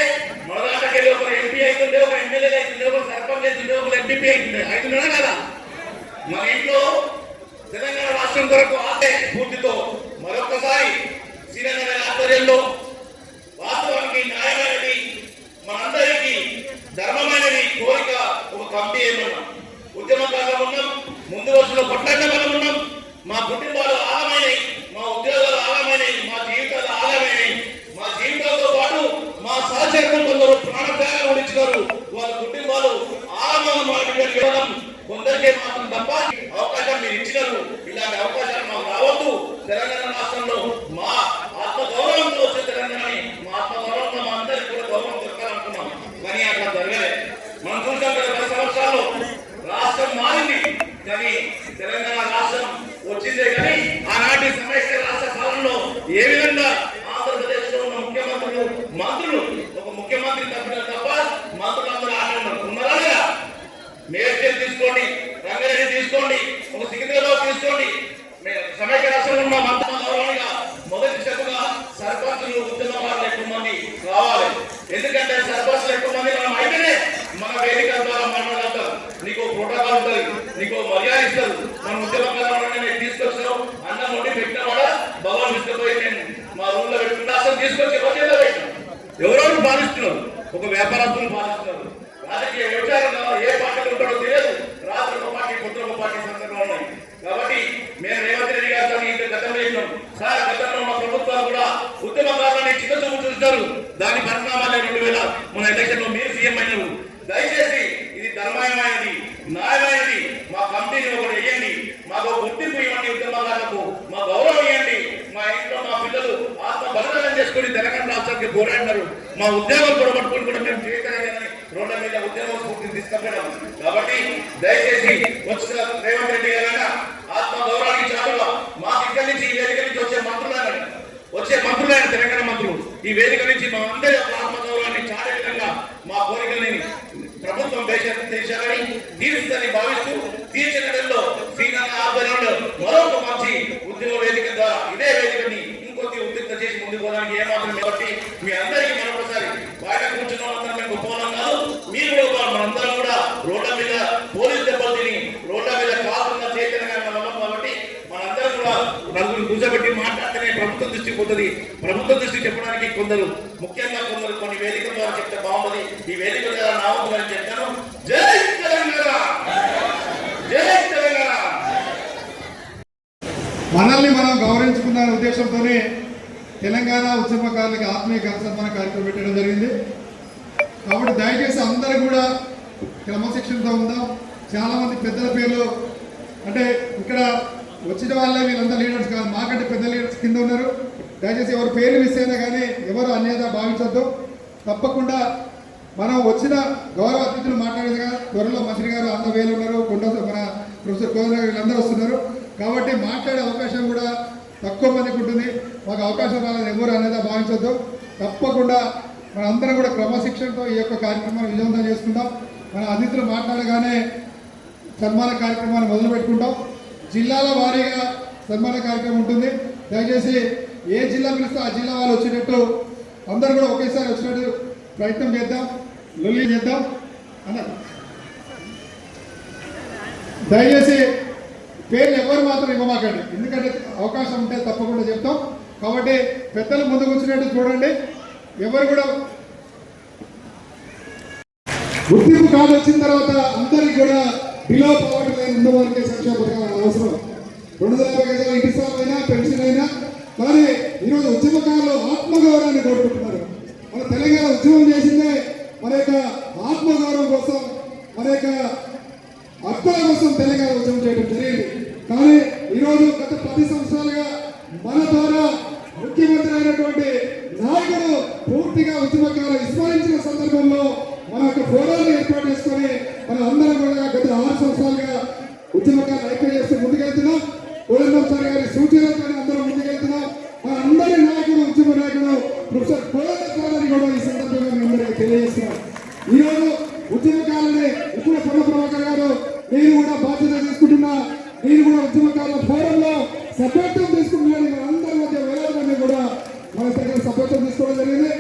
మన దాంట్లోకి ఒక ఎంపీ అవుతుండే, ఒక ఎమ్మెల్యే అవుతుండే, ఒక సర్పంచ్ అవుతుండే, ఒక ఎంపీ అవుతుండే. అవుతున్నాడా కదా? మన ఇంట్లో తెలంగాణ రాష్ట్రం కొరకు ఆశ పూర్తి ఎందుకంటే సర్పంచ్ ఎక్కువ మంది మనం అయితేనే మన వేదిక ద్వారా మాట్లాడతారు. నీకు ప్రోటోకాల్ ఉంటుంది, నీకు మర్యాద ఇస్తారు. మన ఉద్యమకాలంలో నేను తీసుకొచ్చాను అన్నం వండి పెట్టిన వాడ భగవాన్ తీసుకుపోయి నేను మా రూమ్ లో పెట్టుకుంటే అసలు తీసుకొచ్చి రోజుల్లో పెట్టాను. ఎవరెవరు పాలిస్తున్నారు, ఒక వ్యాపారస్తులు పాలిస్తున్నారు. రాజకీయ వ్యవచారంలో ఏ పార్టీలు ఉంటాడో తెలియదు. రాత్రి ఒక పార్టీ, పొద్దున ఒక పార్టీ సందర్భంలో ఉన్నాయి. కాబట్టి మేము రేవంత్ రెడ్డి గారితో ఇంకా గతంలో చేసినాం సార్. గతంలో మా ప్రభుత్వాలు కూడా ఉద్యమకారులని చిన్న చూపు చూస్తారు. దాని పరిణామాలే 2000 మన ఎలక్షన్ లో మీరు సీఎం అయినారు. దయచేసి ఇది ధర్మమైనది, న్యాయమైనది. మా కమిటీని ఒకటి వేయండి, మాకు గుర్తింపు ఇవ్వండి, ఉద్యమకారులకు మా గౌరవం ఇవ్వండి. మా ఇంట్లో మా పిల్లలు ఆత్మ బలిదానం చేసుకుని తెలంగాణ రాష్ట్రానికి పోరాడినారు. మా ఉద్యోగం పొరపట్టుకుని కూడా మేము చేయగలిగానని రోడ్ల మీద ఉద్యమ స్ఫూర్తిని తీసుకెళ్ళాం. కాబట్టి దయచేసి వచ్చిన రేవంత్ రెడ్డి గారైనా ఆత్మ గౌరవానికి చాటుగా మాకు ఇక్కడి నుంచి ఈ వేదిక నుంచి వచ్చే మంత్రులైన తెలంగాణ మంత్రులు ఈ వేదిక నుంచి మా అందరి ఆత్మ గౌరవాన్ని చాటే విధంగా మా కోరికల్ని ప్రభుత్వం దేశాలని తీరుస్తుందని భావిస్తూ తీర్చినలో శ్రీనగర్ ఆధ్వర్యంలో మరొక మంచి ఉద్యమ వేదిక ద్వారా ఇదే వేదికని ఇంకొద్ది ఉద్రిక్త చేసి ముందుకు పోవడానికి ఏమాత్రం కాబట్టి మీ అందరికీ మరొకసారి బయట కూర్చున్న వాళ్ళందరూ మేము గొప్పవాళ్ళం కాదు. మీరు కూడా మనందరం కూడా రోడ్ల మీద పోలీస్ దెబ్బలు తిని రోడ్ల మీద కాకుండా చైతన్యంగా ఉన్నాం. కాబట్టి మనందరం కూడా నలుగురు కూర్చోబెట్టి మాట్లాడితేనే ప్రభుత్వం దృష్టి పోతుంది. ప్రభుత్వ దృష్టి చెప్పడానికి ముఖ్యంగా కొందరు కొన్ని వేదికల ద్వారా చెప్తే బాగుంటుంది. ఈ వేదిక ద్వారా నా వంతు అని చెప్తాను. జై తెలంగాణ, జై తెలంగాణ. మనల్ని మనం గౌరవించుకున్న ఉద్దేశంతోనే తెలంగాణ ఉద్యమకారులకి ఆత్మీయ సన్మాన కార్యక్రమం పెట్టడం జరిగింది. కాబట్టి దయచేసి అందరూ కూడా క్రమశిక్షణతో ఉందాం. చాలామంది పెద్దల పేర్లు అంటే ఇక్కడ వచ్చిన వాళ్ళే వీళ్ళంతా లీడర్స్ కాదు, మాకంటే పెద్ద లీడర్స్ కింద ఉన్నారు. దయచేసి ఎవరు పేర్లు మిస్ అయినా కానీ ఎవరు అన్యత భావించొద్దు. తప్పకుండా మనం వచ్చిన గౌరవ అతిథులు మాట్లాడేదిగా త్వరలో మంత్రి గారు అందరూ వేలు ఉన్నారు, మన ప్రొఫెసర్ కోదండ వీళ్ళందరూ వస్తున్నారు. కాబట్టి మాట్లాడే అవకాశం కూడా తక్కువ మందికి ఉంటుంది. మాకు అవకాశం రాలేదు ఎవరు అనేది భావించొద్దు. తప్పకుండా మన అందరం కూడా క్రమశిక్షణతో ఈ యొక్క కార్యక్రమాన్ని విజయవంతం చేసుకుంటాం. మన అతిథులు మాట్లాడగానే సన్మాన కార్యక్రమాన్ని మొదలు పెట్టుకుంటాం. జిల్లాల వారీగా సన్మాన కార్యక్రమం ఉంటుంది. దయచేసి ఏ జిల్లా పిలిస్తే ఆ జిల్లా వాళ్ళు వచ్చేటట్టు అందరూ కూడా ఒకేసారి వచ్చినట్టు ప్రయత్నం చేద్దాం, లొల్లి చేద్దాం అన్నారు. దయచేసి పేర్లు ఎవరు మాత్రం ఇవ్వమాకండి, ఎందుకంటే అవకాశం ఉంటే తప్పకుండా చెప్తాం. కాబట్టి పెద్దలు ముందుకు వచ్చినట్టు చూడండి. ఎవరు కూడా గుర్తింపు కార్డు వచ్చిన తర్వాత అందరికి కూడా బిలో పవర్టీ లైన్ ఉన్న వారికి సంక్షేమ పథకాలు అవసరం. 250 గజాల ఇంటి స్థలం అయినా పెన్షన్ అయినా. కానీ ఈరోజు ఉద్యమకారులు ఆత్మగౌరవాన్ని కోరుకుంటున్నారు. మన తెలంగాణ ఉద్యమం చేసిందే మన యొక్క ఆత్మగౌరవం కోసం, మన యొక్క హక్కుల కోసం తెలంగాణ ఉద్యమం చేయడం జరిగింది. కానీ ఈరోజు గత 10 సంవత్సరాలుగా మన ద్వారా ముఖ్యమంత్రి అయినటువంటి నాయకుడు పూర్తిగా ఉద్యమకారులు విస్మరించిన సందర్భంలో మన యొక్క ఫోరాన్ని ఏర్పాటు చేసుకొని మనం అందరం కూడా గత 6 సంవత్సరాలుగా ఉద్యమకారులు ఐక్యం చేస్తూ ముందుకెళ్తున్నాం. కోదండ సార్ గారి సూచనలతో అందరం ముందుకెళ్తున్నాం. మన అందరి నాయకుడు, ఉద్యమ నాయకుడు ప్రొఫెసర్ కోదండ సార్ అని కూడా ఈ సందర్భంగా మీ అందరికీ తెలియజేస్తున్నాం. ఈరోజు ఉద్యమకారులని ఇప్పుడు పొన్న ప్రభాకర్ గారు నేను కూడా బాధ్యత తీసుకుంటున్నా. నేను కూడా ఉద్యమకారుల ఫోరంలో సభ్యత్వం తీసుకుంటున్నాను. మన అందరి మధ్య వేల మంది కూడా మన దగ్గర సభ్యత్వం తీసుకోవడం జరిగింది.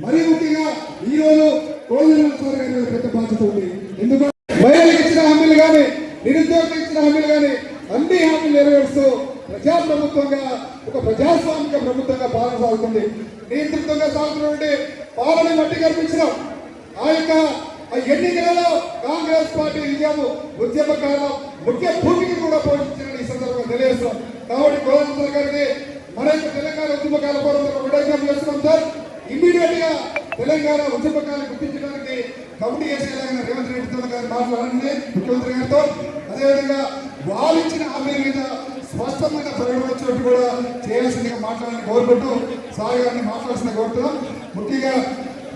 మరీ ముఖ్యంగా ఈరోజు కోదండ సార్ గారి మీద పెద్ద బాధ్యత ఉంది. ఎందుకంటే మహిళలకు ఇచ్చిన హామీలు కానీ, నిరుద్యోగులకు ఇచ్చిన హామీలు కానీ అన్ని హామీలు నెరవేరుస్తూ ప్రజాప్రభుత్వంగా ఒక ప్రజాస్వామిక ప్రభుత్వంగా పాలన సాగుతుంది. నియంత్రితంగా సాగుతున్నటువంటి పాలన మట్టి కల్పించడం. ఆ యొక్క ఎన్నికలలో కాంగ్రెస్ పార్టీ విజయము ఉద్యమకాల ముఖ్య భూమికి కూడా పోషించిన ఈ సందర్భంగా తెలియజేస్తాం. కాబట్టి కోదండ సార్ గారికి మన యొక్క తెలంగాణ ఉద్యమకాల పూర్వం విడుదల చేస్తున్నాం సార్. ఇమ్మీడియట్ గా తెలంగాణ ఉద్యమకాలను గుర్తించడానికి కమిటీ చేసేలాగా రేవంత్ రెడ్డితో గారు మాట్లాడండి ముఖ్యమంత్రి గారితో. అదేవిధంగా వాళ్ళు ఇచ్చిన హామీ మీద స్పష్టమైన పరిగణించినట్టు కూడా చేయాల్సిందిగా మాట్లాడాలని కోరుకుంటూ సార్ గారిని మాట్లాడాల్సిన కోరుతున్నాం. ముఖ్యంగా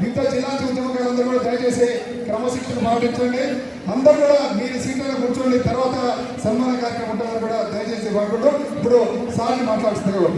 మిగతా జిల్లా ఉద్యమకారులందరూ కూడా దయచేసి క్రమశిక్షణ పాటించండి. అందరూ కూడా మీరు సీట్లలో కూర్చోండి. తర్వాత సన్మాన కార్యక్రమం ఉంటుందని కూడా దయచేసి కోరుకుంటూ ఇప్పుడు సార్ని మాట్లాడుతున్నారు.